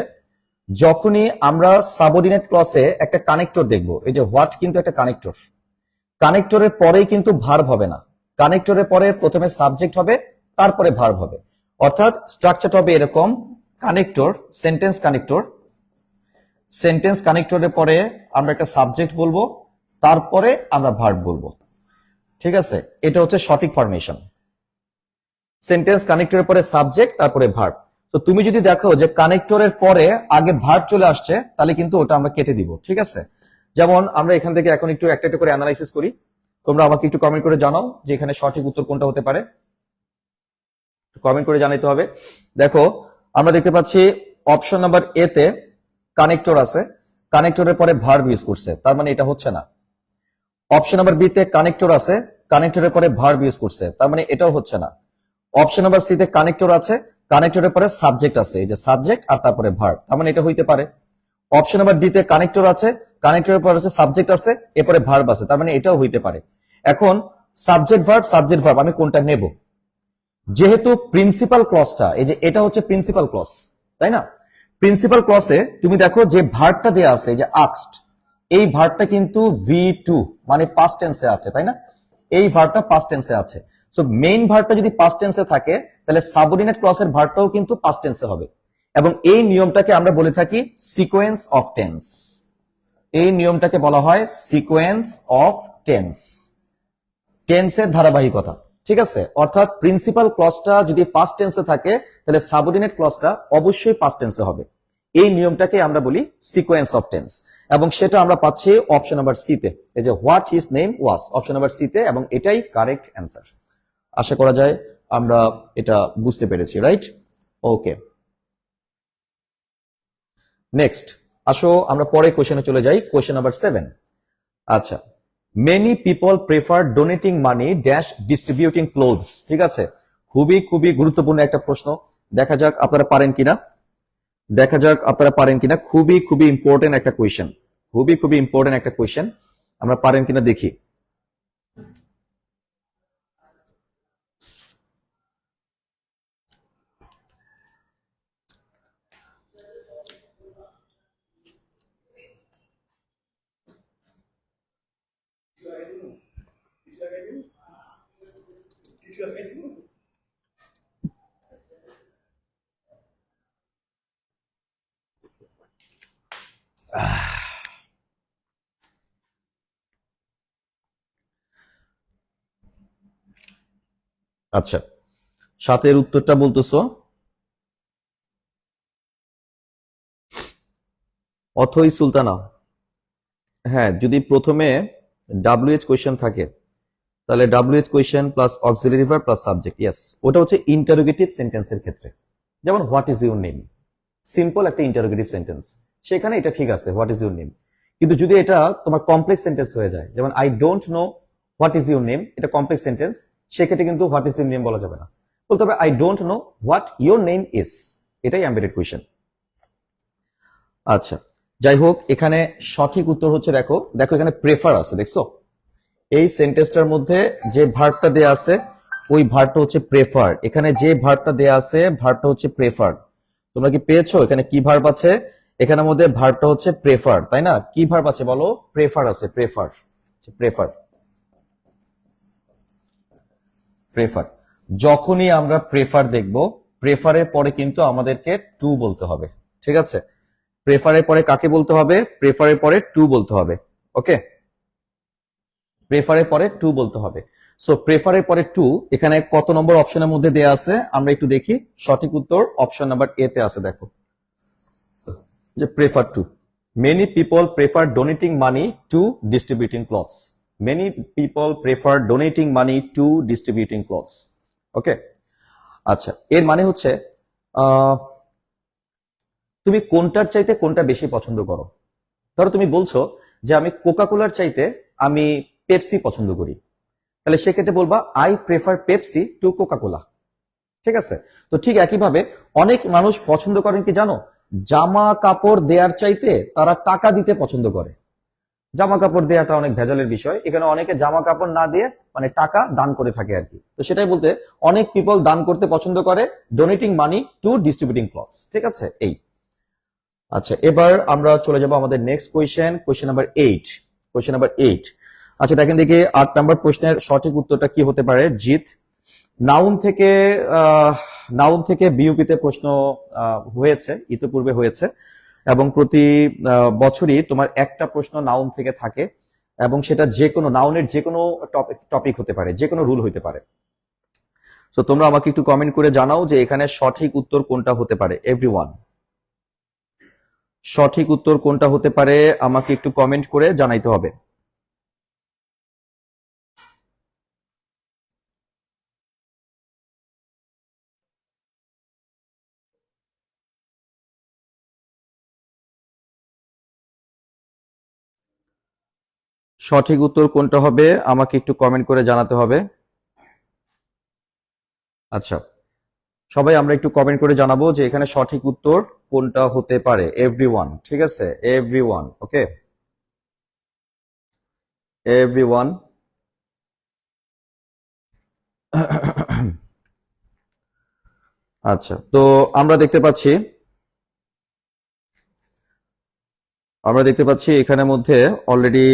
যখনই আমরা সাবঅর্ডিনেট ক্লসে একটা কানেক্টর দেখব, এই যে হোয়াট কিন্তু একটা কানেক্টর, কানেক্টরের পরেই কিন্তু ভার্ব হবে না, কানেক্টরের পরে প্রথমে সাবজেক্ট হবে তারপরে ভার্ব হবে। অর্থাৎ স্ট্রাকচারটা হবে এরকম, কানেক্টর, সেন্টেন্স কানেক্টর, সেন্টেন্স কানেক্টরের পরে আমরা একটা সাবজেক্ট বলবো, তারপরে আমরা ভার্ব বলবো। ঠিক আছে, এটা হচ্ছে সঠিক ফরমেশন। সেন্টেন্স কানেক্টরের পরে সাবজেক্ট তারপরে ভার্ব। তো তুমি যদি দেখো যে কানেক্টরের পরে আগে ভার্ব চলে আসছে, তাহলে কিন্তু ওটা আমরা কেটে দিব। ঠিক আছে, যেমন আমরা এখান থেকে এখন একটু একটা একটা করে অ্যানালাইসিস করি। তোমরা আমাকে একটু কমেন্ট করে জানাও যে এখানে সঠিক উত্তর কোনটা হতে পারে, কমেন্ট করে জানাইতে হবে। দেখো আমরা দেখতে পাচ্ছি অপশন নাম্বার এ তে কানেক্টর আছে, কানেক্টরের পরে ভার্ব ইউজ করছে, তার মানে এটা হচ্ছে না। অপশন নাম্বার বি তে কানেক্টর আছে, কানেক্টরের পরে ভার্ব ইউজ করছে, তার মানে এটাও হচ্ছে না। অপশন নাম্বার সি তে কানেক্টর আছে, কানেক্টরের পরে সাবজেক্ট আছে, এই যে সাবজেক্ট আর তারপরে ভার্ব, তার মানে এটা হইতে পারে। অপশন নাম্বার ডি তে কানেক্টর আছে, কানেক্টরের পরে হচ্ছে সাবজেক্ট আছে, এরপরে ভার্ব আছে, তার মানে এটাও হইতে পারে। এখন সাবজেক্ট ভার্ব আমি কোনটা নেব? যেহেতু প্রিন্সিপাল ক্লজটা, এই যে এটা হচ্ছে প্রিন্সিপাল ক্লজ, তাই না? প্রিন্সিপাল ক্লজে তুমি দেখো যে ভার্বটা দেয়া আছে, এই যে আস্কড, এই ভার্বটা কিন্তু V2 মানে পাস্ট টেন্সে আছে, তাই না? এই ভার্বটা পাস্ট টেন্সে আছে। সো মেইন ভার্বটা যদি পাস্ট টেন্সে থাকে, তাহলে সাবঅর্ডিনেট ক্লজের ভার্বটাও কিন্তু পাস্ট টেন্সে হবে, এবং এই নিয়মটাকে আমরা বলে থাকি সিকোয়েন্স অফ টেন্স। এই নিয়মটাকে বলা হয় সিকোয়েন্স অফ টেন্স, টেন্সের ধারাবাহিকতা। ঠিক আছে, অর্থাৎ প্রিন্সিপাল ক্লজটা যদি পাস্ট টেন্সে থাকে, তাহলে সাবঅর্ডিনেট ক্লজটা অবশ্যই পাস্ট টেন্সে হবে। এই নিয়মটাকে আমরা বলি সিকোয়েন্স অফ টেন্স, এবং সেটা আমরা পাচ্ছি অপশন নাম্বার সি তে, এই যে what his name was, option number C তে, এবং এটাই কারেক্ট অ্যান্সার। আশা করা যায় আমরা এটা বুঝতে পেরেছি, রাইট? ওকে, নেক্সট আসো আমরা পরে কোশ্চেনে চলে যাই, কোশ্চেন নাম্বার 7। আচ্ছা, many people prefer donating money dash distributing clothes. ঠিক আছে, খুবই খুবই গুরুত্বপূর্ণ একটা প্রশ্ন। দেখা যাক আপনারা পারেন কিনা, দেখা যাক আপনারা পারেন কিনা। খুবই খুবই ইম্পর্টেন্ট একটা কোয়েশ্চেন, খুবই খুবই ইম্পর্টেন্ট একটা কোয়েশ্চেন। আমরা পারেন কিনা দেখি। আচ্ছা, সাতের উত্তরটা বলতেছো অথই সুলতানা। হ্যাঁ, যদি প্রথমে WH কোয়েশ্চেন থাকে তাহলে WH question plus auxiliary verb plus subject, yes. ওটা হচ্ছে ইন্টারোগেটিভ সেন্টেন্সের ক্ষেত্রে, যেমন what is your name, simple একটা ইন্টারোগেটিভ সেন্টেন্স, সেখানে এটা ঠিক আছে, হোয়াট ইজ ইউর নেম। কিন্তু যদি এটা তোমার কমপ্লেক্স সেন্টেন্স হয়ে যায়, যেমন I don't know what is your name, এটা কমপ্লেক্স সেন্টেন্স, সেক্ষেত্রে কিন্তু হোয়াট ইজ ইউর নেম বলা যাবে না, বলতে হবে I don't know what your name is. এটাই এমবেডেড কোয়েশ্চেন। আচ্ছা, যাই হোক, এখানে সঠিক উত্তর হচ্ছে, দেখো দেখো এখানে প্রেফার আছে, দেখছো এই সেন্টেন্সটার মধ্যে যে ভার্বটা দেয়া আছে ওই ভার্বটা হচ্ছে প্রেফার। এখানে যে ভার্বটা দেয়া আছে ভার্বটা হচ্ছে প্রেফার। তোমরা কি পেয়েছো এখানে কি ভার্ব আছে? এখানের মধ্যে ভার্বটা হচ্ছে প্রেফার, তাই না? কি ভার্ব আছে বলো? প্রেফার আছে, প্রেফার, প্রেফার, প্রেফার। যখনই আমরা প্রেফার দেখব, প্রেফারের পরে কিন্তু আমাদেরকে টু বলতে হবে, ঠিক আছে? প্রেফারের পরে কাকে বলতে হবে? প্রেফারের পরে টু বলতে হবে, ওকে? প্রেফারের পরে টু বলতে হবে। সো প্রেফারের পরে টু এখানে কত নম্বর অপশনের মধ্যে দেয়া আছে আমরা একটু দেখি। সঠিক উত্তর অপশন নাম্বার এ তে আছে, দেখো যে prefer to. Many people prefer donating money to distributing clothes. Many people prefer donating money to distributing clothes, okay? আচ্ছা, এর মানে হচ্ছে তুমি কোনটার চাইতে কোনটা বেশি পছন্দ করো। ধরো তুমি বলছো যে আমি কোকা কোলার চাইতে আমি পেপসি পছন্দ করি, তাহলে সেক্ষেত্রে বলবা I prefer Pepsi to Coca Cola, ঠিক আছে? তো ঠিক একইভাবে অনেক মানুষ পছন্দ করেন কি জানো? জামা কাপড় দেওয়ার চাইতে তারা টাকা দিতে পছন্দ করে। জামা কাপড় দেওয়াটা অনেক ভেজালের বিষয়, এখানে অনেকে জামা কাপড় না দিয়ে মানে টাকা দান করে থাকে আর কি। তো সেটাই বলতে অনেক পিপল দান করতে পছন্দ করে, donating money to distributing clothes, ঠিক আছে? এই আচ্ছা, এবার আমরা চলে যাব আমাদের next question, question number 8। Question number 8। আচ্ছা, দেখেন দেখি 8 নাম্বার প্রশ্নের সঠিক উত্তরটা কি হতে পারে। জিত, নাউন থেকে বিউপিতে প্রশ্ন হয়েছে, ইতিপূর্বে হয়েছে, এবং প্রতি বছরই তোমার একটা প্রশ্ন নাউন থেকে থাকে, এবং সেটা যে কোনো নাউনের যে কোনো টপিক হতে পারে, যে কোনো রুল হতে পারে। তো তোমরা আমাকে একটু কমেন্ট করে জানাও যে এখানে সঠিক উত্তর কোনটা হতে পারে। এভরিওয়ান, সঠিক উত্তর কোনটা হতে পারে আমাকে একটু কমেন্ট করে জানাইতে হবে। সঠিক উত্তর কোনটা হবে আমাকে একটু কমেন্ট করে জানাতে হবে। আচ্ছা, সবাই আমরা একটু কমেন্ট করে জানাবো যে এখানে সঠিক উত্তর কোনটা হতে পারে। এভরিওয়ান, ঠিক আছে? এভরিওয়ান, ওকে? এভরিওয়ান। আচ্ছা, তো আমরা দেখতে পাচ্ছি এখানের মধ্যে অলরেডি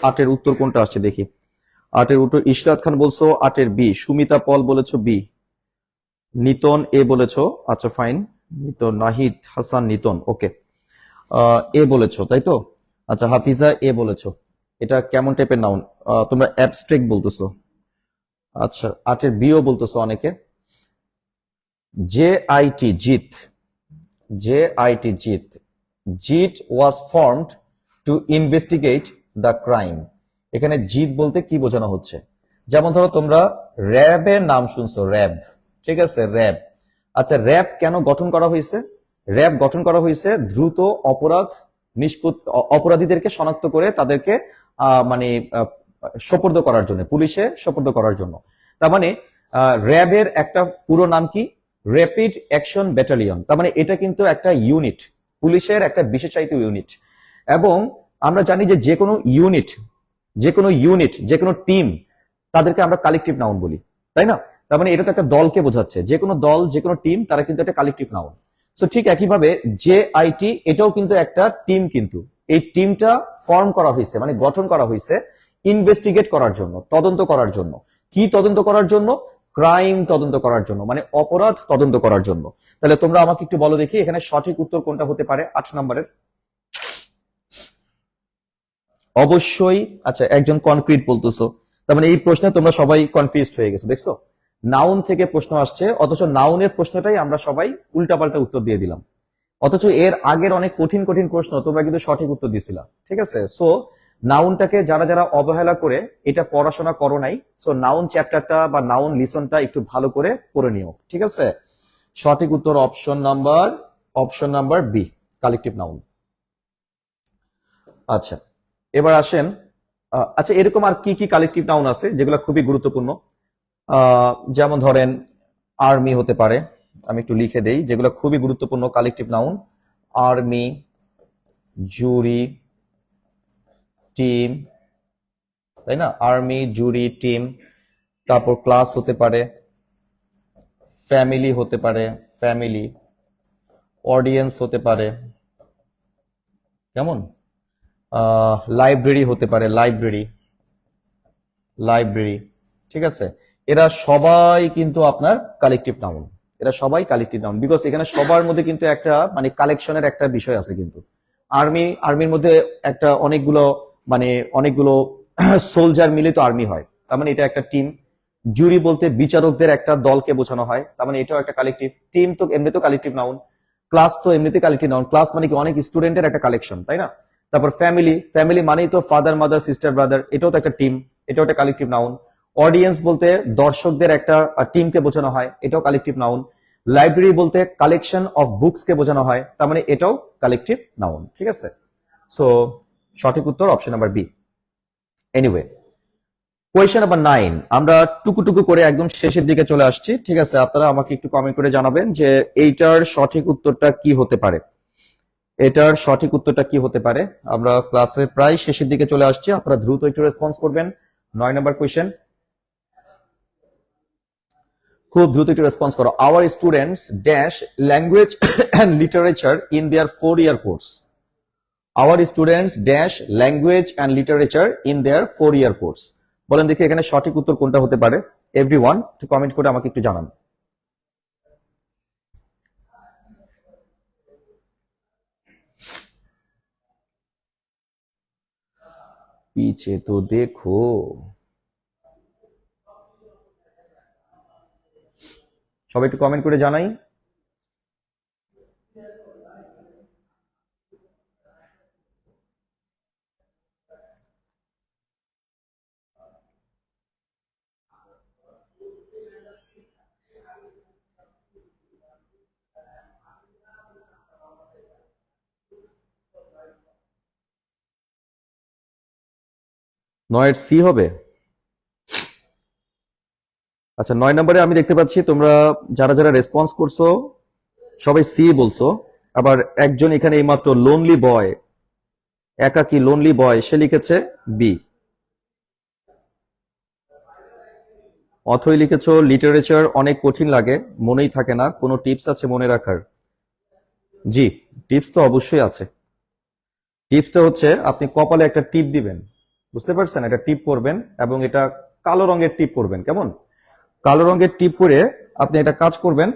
8-এর উত্তর কোনটা আসছে দেখি। 8-এর উত্তর ইশরাত খান বলছো 8-এর বি, সুমিতা পল বলেছো বি, নিতন এ বলেছো, আচ্ছা ফাইন, নিতন, নাহিদ হাসান নিতন, ওকে, এ বলেছো তাই তো? আচ্ছা, হাফিজা এ বলেছো। এটা কেমন টাইপের নাউন? তোমরা অ্যাবস্ট্রাক্ট বলতেছো। আচ্ছা, 8-এর বিও বলতেছো অনেকে। JIT, JIT, JIT, JIT, JIT was formed to investigate the crime. এখানে জিত বলতে কি বোঝানো হচ্ছে? যেমন ধরো তোমরা র্যাবের নাম শুনছো, র্যাব, ঠিক আছে? র্যাব। আচ্ছা, র্যাব কেন গঠন করা হয়েছে? র্যাব গঠন করা হয়েছে দ্রুত অপরাধ অপরাধীদেরকে শনাক্ত করে তাদেরকে মানে সোপর্দ করার জন্য, পুলিশে সোপর্দ করার জন্য। তার মানে র্যাবের একটা পুরো নাম কি? Rapid action battalion. তার মানে এটা কিন্তু একটা ইউনিট, পুলিশের একটা বিশেষায়িত ইউনিট। এবং আমরা জানি যে যে কোনো ইউনিট, যে কোনো টিম, তাদেরকে আমরা কালেকটিভ নাউন বলি, তাই না? তার মানে এটা তো একটা দলকে বোঝাচ্ছে। যে কোনো দল, যে কোনো টিম, তারা কিন্তু একটা কালেকটিভ নাউন। সো ঠিক একইভাবে JIT এটাও কিন্তু একটা টিম, কিন্তু এই টিমটা ফর্ম করা হয়েছে, মানে গঠন করা হয়েছে ইনভেস্টিগেট করার জন্য, তদন্ত করার জন্য। কি তদন্ত করার জন্য? ক্রাইম তদন্ত করার জন্য, মানে অপরাধ তদন্ত করার জন্য। তাহলে তোমরা আমাকে একটু বলো দেখি এখানে সঠিক উত্তর কোনটা হতে পারে 8 নম্বরের? অবশ্যই। আচ্ছা, একজন কনক্রিট বলতেছো, তার মানে এই প্রশ্নে তোমরা সবাই কনফিউজড হয়ে গেছো, দেখছো? নাউন থেকে প্রশ্ন আসছে, অথচ নাউনের প্রশ্নটাই আমরা সবাই উল্টাপাল্টা উত্তর দিয়ে দিলাম। অথচ এর আগের অনেক কঠিন কঠিন প্রশ্ন তোমরা কিন্তু সঠিক উত্তর দিছিলা, ঠিক আছে? সো নাউনটাকে যারা যারা অবহেলা করে এটা পড়াশোনা করো নাই, সো নাউন চ্যাপ্টারটা বা নাউন লিসনটা একটু ভালো করে পড়ে নিও, ঠিক আছে? সঠিক উত্তর option number B, collective noun. আচ্ছা, এবার আসেন, আচ্ছা এরকম আর কি কি কালেকটিভ নাউন আছে যেগুলো খুবই গুরুত্বপূর্ণ? যেমন ধরেন আর্মি হতে পারে, আমি একটু লিখে দেই যেগুলো খুবই গুরুত্বপূর্ণ কালেকটিভ নাউন। আর্মি, জুরি, টিম, তাই না? আর্মি, জুরি, টিম। তারপর ক্লাস হতে পারে, ফ্যামিলি হতে পারে, ফ্যামিলি, অডিয়েন্স হতে পারে, কেমন? লাইব্রেরি হতে পারে, লাইব্রেরি, ঠিক আছে? এরা সবাই কিন্তু আপনার কালেকটিভ নাউন, এরা সবাই কালেকটিভ নাউন, বিকজ এখানে সবার মধ্যে কিন্তু একটা মানে কালেকশনের একটা বিষয় আছে। কিন্তু আর্মির মধ্যে একটা অনেকগুলো সোলজার মিলে তো আর্মি হয়, তার মানে এটা একটা টিম। জুরি বলতে বিচারকদের একটা দলকে বোঝানো হয়, তার মানে এটাও একটা কালেকটিভ। টিম তো এমনিতেও কালেকটিভ নাউন, ক্লাস তো এমনিতে কালেকটিভ নাউন, ক্লাস মানে কি অনেক স্টুডেন্টের একটা কালেকশন, তাই না? তারপর ফ্যামিলি মানেই তো ফাদার মাদার সিস্টার ব্রাদার, এটাও তো একটা টিম, এটাও একটা কালেকটিভ নাউন। অডিয়েন্স বলতে দর্শকদের একটা টিমকে বোঝানো হয়, এটাও কালেকটিভ নাউন। লাইব্রেরি বলতে কালেকশন অফ বুকস কে বোঝানো হয়, তার মানে এটাও কালেকটিভ নাউন, ঠিক আছে? সো সঠিক উত্তর option number B. Anyway, question number 9, আমরা টুকু করে একদম শেষের দিকে চলে আসছি, ঠিক আছে? আপনারা আমাকে একটু কমেন্ট করে জানাবেন যে এইটার সঠিক উত্তরটা কি হতে পারে, এটার সঠিক উত্তরটা কি হতে পারে। আমরা ক্লাসের প্রায় শেষের দিকে চলে আসছি, আপনারা দ্রুত একটু রেসপন্স করবেন। 9 নম্বর কোয়েশ্চেন, খুব দ্রুত একটু রেসপন্স করো। Hour students dash language and literature in their 4-year course. Hour students dash language and literature in their 4-year course. বলেন দেখি এখানে সঠিক উত্তর কোনটা হতে পারে? এভরিওয়ান একটু কমেন্ট করে আমাকে একটু জানান। পিছে তো দেখো, সবাই একটু কমেন্ট করে জানাই। নয়ের সি হবে। আচ্ছা, 9 নম্বরে আমি দেখতে পাচ্ছি তোমরা যারা যারা রেসপন্স করছো সবাই সি বলছো। আবার একজন এখানে এইমাত্র লোনলি বয়, একাকী লোনলি বয়, সে লিখেছে বি। অথই লিখেছো লিটারেচার অনেক কঠিন লাগে, মনেই থাকে না, কোনো টিপস আছে মনে রাখার? জি, টিপস তো অবশ্যই আছে। টিপসটা হচ্ছে আপনি কপালে একটা টিপ দিবেন, বুঝতে পারছেন? একটা টিপ পরবেন এবং এটা কালো রঙের টিপ পরবেন, কেমন? কালো রঙের টিপ পরে আপনি একটা কাজ করবেন,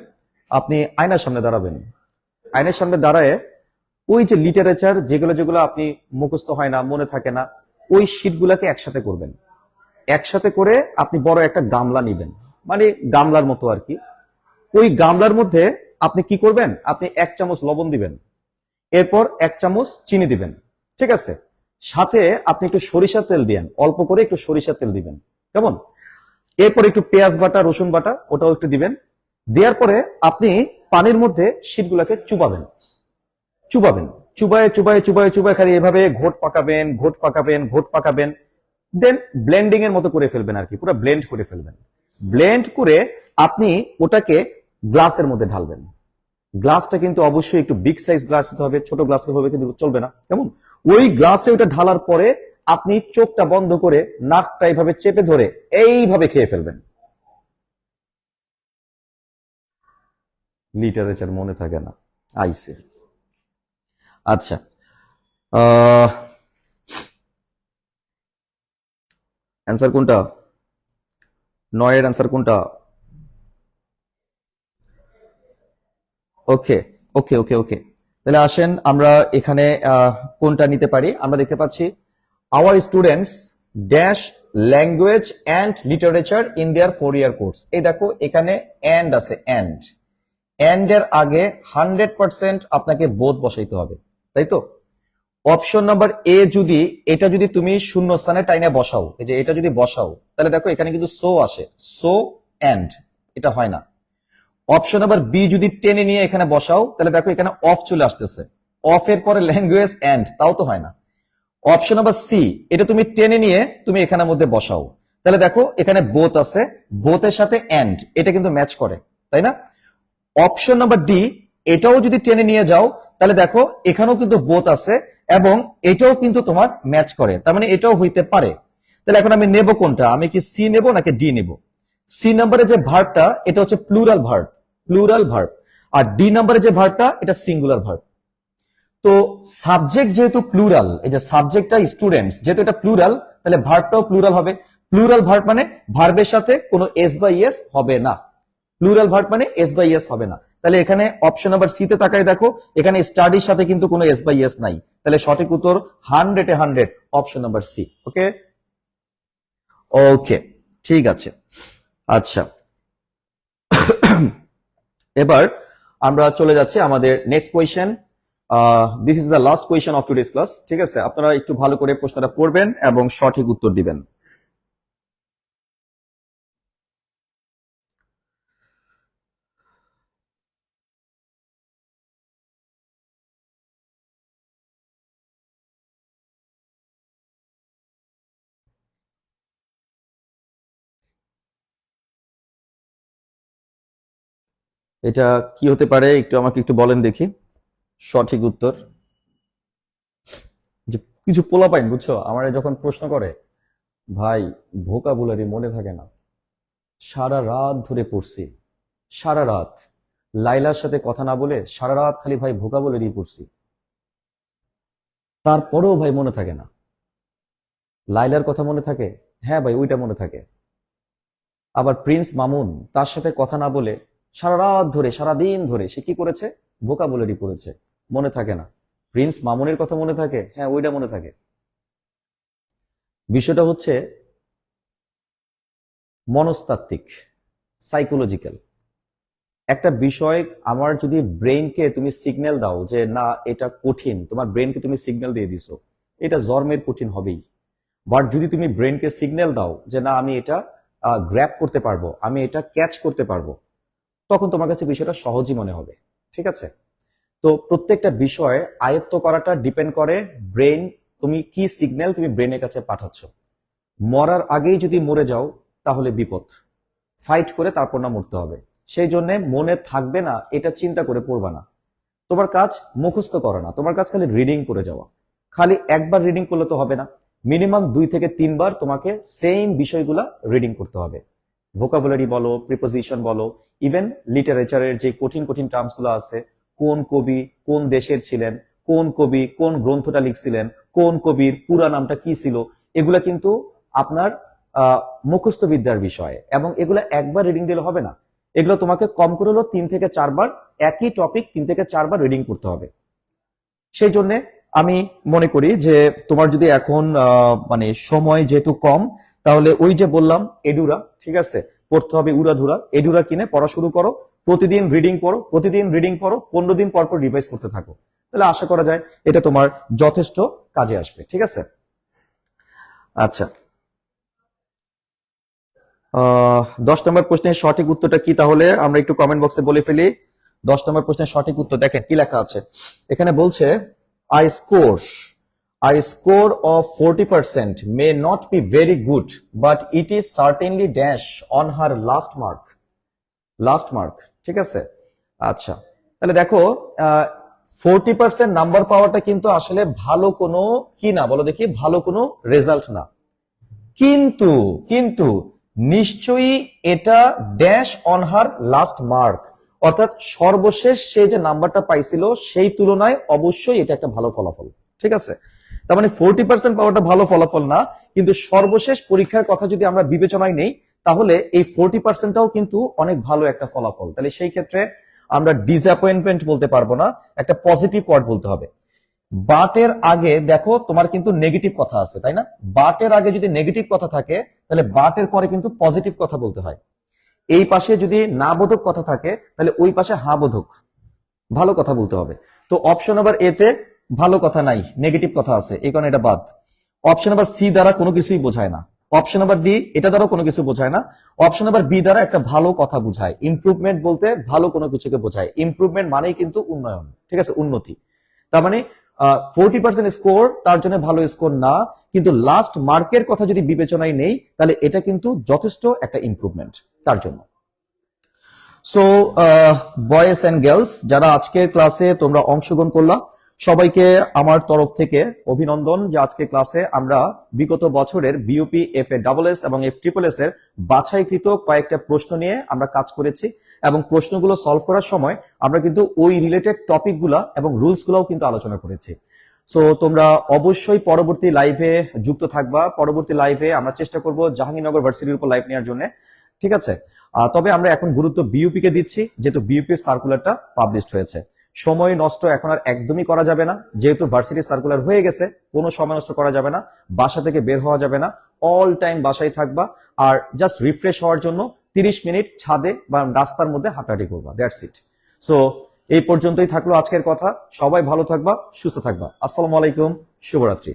আপনি আয়নার সামনে দাঁড়াবেন। আয়নার সামনে দাঁড়ায় ওই যে লিটারেচার যেগুলো যেগুলো আপনি মুখস্থ হয় না, মনে থাকে না, ওই শীটগুলাকে একসাথে করবেন। একসাথে করে আপনি বড় একটা গামলা নিবেন, মানে গামলার মতো আর কি। ওই গামলার মধ্যে আপনি কি করবেন? আপনি 1 চামচ লবণ দিবেন, এরপর 1 চামচ চিনি দিবেন, ঠিক আছে? সাথে আপনি একটু সরিষা তেল দিবেন, অল্প করে একটু সরিষা তেল দিবেন, কেমন? এরপর একটু পেঁয়াজ বাটা, রসুন বাটা, ওটাও একটু দিবেন। দেওয়ার পরে আপনি পানির মধ্যে শীটগুলোকে চুপাবেন। চুবাবেন, চুবায়ে চুবায়ে চুবায়ে চুবায়ে খালি এভাবে ঘোট পাকাবেন, ঘোট পাকাবেন, ঘোট পাকাবেন, দেন ব্লেন্ডিং এর মতো করে ফেলবেন আর কি, পুরো ব্লেন্ড করে ফেলবেন। ব্লেন্ড করে আপনি ওটাকে গ্লাসের মধ্যে ঢালবেন। গ্লাসটা কিন্তু অবশ্যই একটু বিগ সাইজ গ্লাস হতে হবে, ছোট গ্লাস হবে কিন্তু চলবে না, কেমন? ওই গ্লাসে ওটা ঢালার পরে আপনি চোখটা বন্ধ করে নাকটা এইভাবে চেপে ধরে এইভাবে খেয়ে ফেলবেন। লিটারেচার মনে থাকে না, আইসে। আচ্ছা, অ্যান্সার কোনটা? 9 এর অ্যান্সার কোনটা? ওকে ওকে ওকে ওকে, তাহলে আসেন আমরা এখানে কোনটা নিতে পারি। আমরা দেখতে পাচ্ছি hour students dash language and literature in their 4-year course. এই দেখো এখানে অ্যান্ড আছে, অ্যান্ড অ্যান্ড এর আগে 100% আপনাকে বোধ বসাইতে হবে, তাই তো? অপশন নাম্বার এ যদি এটা যদি তুমি শূন্য স্থানে টাইনে বসাও, এই যে এটা যদি বসাও, তাহলে দেখো এখানে কিন্তু সো আসে, সো অ্যান্ড, এটা হয় না। অপশন নাম্বার বি যদি টেনে নিয়ে এখানে বসাও, তাহলে দেখো এখানে অফ চলে আসতেছে, অফ এর পরে ল্যাঙ্গুয়েজ অ্যান্ড, তাও তো হয় না। অপশন নাম্বার সি এটা তুমি টেনে নিয়ে তুমি এখানের মধ্যে বসাও, তাহলে দেখো এখানে বোথ আছে, বোথের সাথে অ্যান্ড, এটা কিন্তু ম্যাচ করে, তাই না? অপশন নাম্বার ডি এটাও যদি টেনে নিয়ে যাও, তাহলে দেখো এখানেও কিন্তু বোথ আছে এবং এটাও কিন্তু তোমার ম্যাচ করে, তার মানে এটাও হইতে পারে। তাহলে এখন আমি নেব কোনটা? আমি কি সি নেব নাকি ডি নেব? সি নাম্বারে যে ভার্বটা এটা হচ্ছে প্লুরাল ভার্ব, প্লুরাল ভার্ব, আর ডি নাম্বারে যে ভার্বটা এটা সিঙ্গুলার ভার্ব। তো সাবজেক্ট যেহেতু প্লুরাল, এই যে সাবজেক্টটা স্টুডেন্টস, যেহেতু এটা প্লুরাল, তাহলে ভার্বটাও প্লুরাল হবে। প্লুরাল ভার্ব মানে ভার্বের সাথে কোনো এস বা ইএস হবে না, প্লুরাল ভার্ব মানে এস বা ইএস হবে না। তাহলে এখানে অপশন নাম্বার সি তে তাকাই দেখো, এখানে স্টাডির সাথে কিন্তু কোনো এস বা ইএস নাই, তাহলে সঠিক উত্তর 100-এ 100 অপশন নাম্বার সি। ওকে ওকে, ঠিক আছে। আচ্ছা, এবার আমরা চলে যাচ্ছি আমাদের next question. This is the last question of today's class. ঠিক আছে, আপনারা একটু ভালো করে প্রশ্নটা পড়বেন এবং সঠিক উত্তর দিবেন। এটা কি হতে পারে একটু আমাকে একটু বলেন দেখি সঠিক উত্তর। যে কিছু পোলাপাইন বুঝছো আমার যখন প্রশ্ন করে, ভাই ভোকাবুলারি মনে থাকে না, সারা রাত ধরে পড়ছি, সারা রাত লাইলার সাথে কথা না বলে সারা রাত খালি ভাই ভোকাবুলারি পড়ছি, তারপরেও ভাই মনে থাকে না। লাইলার কথা মনে থাকে, হ্যাঁ ভাই ওইটা মনে থাকে। আবার প্রিন্স মামুন, তার সাথে কথা না বলে সারা রাত ধরে সারা দিন ধরে সে কি করেছে, ভোকাবুলারি পড়েছে, মনে থাকে না। প্রিন্স মামুনের কথা মনে থাকে, হ্যাঁ ওইটা মনে থাকে। বিষয়টা হচ্ছে মনস্তাত্ত্বিক, সাইকোলজিক্যাল একটা বিষয়। আমার যদি ব্রেইনকে তুমি সিগন্যাল দাও যে না এটা কঠিন, তোমার ব্রেইনকে তুমি সিগন্যাল দিয়ে দিছো এটা জন্মের কঠিন হবেই। বাট যদি তুমি ব্রেইনকে সিগন্যাল দাও যে না আমি এটা গ্র্যাব করতে পারবো, আমি এটা ক্যাচ করতে পারবো, তখন তোমার কাছে বিষয়টা সহজই মনে হবে। ঠিক আছে, তো প্রত্যেকটা বিষয় আয়ত্ত করাটা ডিপেন্ড করে ব্রেন, তুমি কি সিগন্যাল তুমি ব্রেনের কাছে পাঠাচ্ছ। মরার আগেই যদি মরে যাও তাহলে বিপদ, ফাইট করে তারপর না মরতে হবে। সেই জন্য মনে থাকবে না এটা চিন্তা করে পড়বা না। তোমার কাজ মুখস্থ করা না, তোমার কাজ খালি রিডিং করে যাওয়া। খালি একবার রিডিং করলে তো হবে না, মিনিমাম 2 থেকে 3 বার তোমাকে সেম বিষয়গুলা রিডিং করতে হবে। ভোকাবুলারি বলো, প্রিপোজিশন বলো, ইভেন লিটারেচারের যে কঠিন কঠিন টার্মস গুলো আছে, কোন কবি কোন দেশের ছিলেন, কোন কবি কোন গ্রন্থটা লিখছিলেন, কোন কবির পুরা নামটা কি ছিল, এগুলা কিন্তু আপনার মুখস্থ বিদ্যার বিষয়, এবং এগুলা একবার রিডিং দিলে হবে না। এগুলো তোমাকে কম করে হলো 3 থেকে 4 বার, একই টপিক 3 থেকে 4 বার রিডিং করতে হবে। সেই জন্য আমি মনে করি যে তোমার যদি এখন মানে সময় যেহেতু কম, তাহলে ওই যে বললাম এডুরা, ঠিক আছে, পড়তে হবে উড়াধুরা, এডুরা কিনে পড়া শুরু করো, প্রতিদিন রিডিং পড়ো, প্রতিদিন রিডিং পড়ো, 15 দিন পর পর রিভাইজ করতে থাকো, তাহলে আশা করা যায় এটা তোমার যথেষ্ট কাজে আসবে। ঠিক আছে, আচ্ছা, 10 নম্বর প্রশ্নের সঠিক উত্তরটা কি তাহলে আমরা একটু কমেন্ট বক্সে বলে ফেলি। 10 নম্বর প্রশ্নের সঠিক উত্তর দেখেন কি লেখা আছে এখানে বলছে I score of 40% may not be very good, but it is certainly dash on her last mark ঠিক আছে আচ্ছা তাহলে দেখো 40% নাম্বার পাওয়াটা কিন্তু আসলে ভালো কোনো কি না বলো দেখি ভালো কোনো রেজাল্ট না কিন্তু কিন্তু নিশ্চয়ই এটা dash on her last mark অর্থাৎ সর্বশেষ সে যে নাম্বারটা পাইছিল সেই তুলনায় অবশ্যই এটা একটা ভালো ফলাফল ঠিক আছে তার মানে 40% পাওয়াটা ভালো ফলাফল না কিন্তু সর্বশেষ পরীক্ষার কথা যদি আমরা বিবেচনায় নেই তাহলে এই 40%টাও কিন্তু অনেক ভালো একটা ফলাফল তাহলে সেই ক্ষেত্রে আমরা ডিসঅ্যাপয়েন্টমেন্ট বলতে পারবো না একটা পজিটিভ ওয়ার্ড বলতে হবে বাটের আগে দেখো তোমার কিন্তু নেগেটিভ কথা আছে তাই না বাটের আগে যদি নেগেটিভ কথা থাকে তাহলে বাটের পরে কিন্তু পজিটিভ কথা বলতে হয় এই পাশে যদি না বোধক কথা থাকে তাহলে ওই পাশে হা বোধক ভালো কথা বলতে হবে তো অপশন নাম্বার এ তে ভালো কথা নাই নেগেটিভ কথা আছে এই কারণে এটা বাদ অপশন নাম্বার সি দ্বারা কোনো কিছুই বোঝায় না অপশন নাম্বার ডি এটা দ্বারা কোনো কিছু বোঝায় না অপশন নাম্বার বি দ্বারা একটা ভালো কথা বোঝায় ইমপ্রুভমেন্ট বলতে ভালো কোনো কিছুকে বোঝায় ইমপ্রুভমেন্ট মানেই কিন্তু উন্নয়ন ঠিক আছে উন্নতি তার মানে 40% স্কোর তার জন্য ভালো স্কোর না কিন্তু লাস্ট মার্কের কথা যদি বিবেচনায় নেই তাহলে এটা কিন্তু যথেষ্ট একটা ইমপ্রুভমেন্ট তার জন্য সো বয়েজ এন্ড গার্লস যারা আজকের ক্লাসে তোমরা অংশগ্রহণ করলা সবাইকে আমার তরফ থেকে অভিনন্দন যে আজকে ক্লাসে আমরা বিগত বছরের বিইউপি FA-SS এবং FSSS এর বাছাইকৃত কয়েকটা প্রশ্ন নিয়ে আমরা কাজ করেছি এবং প্রশ্নগুলো সলভ করার সময় আমরা কিন্তু ওই রিলেটেড টপিকগুলা এবং রুলস গুলাও কিন্তু আলোচনা করেছি সো তোমরা অবশ্যই পরবর্তী লাইভে যুক্ত থাকবা পরবর্তী লাইভে আমরা চেষ্টা করব জাহাঙ্গীরনগর ভার্সিটির উপর লাইভ নেওয়ার জন্য ঠিক আছে তবে আমরা এখন গুরুত্ব বিইউপি কে দিচ্ছি যেহেতু বিইউপি সার্কুলারটা পাবলিশড হয়েছে সময় নষ্ট এখন আর একদমই করা যাবে না যেহেতু ভার্সিটি সার্কুলার হয়ে গেছে কোনো সময় নষ্ট করা যাবে না বাসা থেকে বের হওয়া যাবে না অল টাইম বাসায় থাকবা আর জাস্ট রিফ্রেশ হওয়ার জন্য 30 মিনিট ছাদে বা রাস্তার মধ্যে হাঁটাহাঁটি করবা দ্যাটস ইট সো এই পর্যন্তই থাকলো আজকের কথা সবাই ভালো থাকবা সুস্থ থাকবা আসসালামু আলাইকুম শুভরাত্রি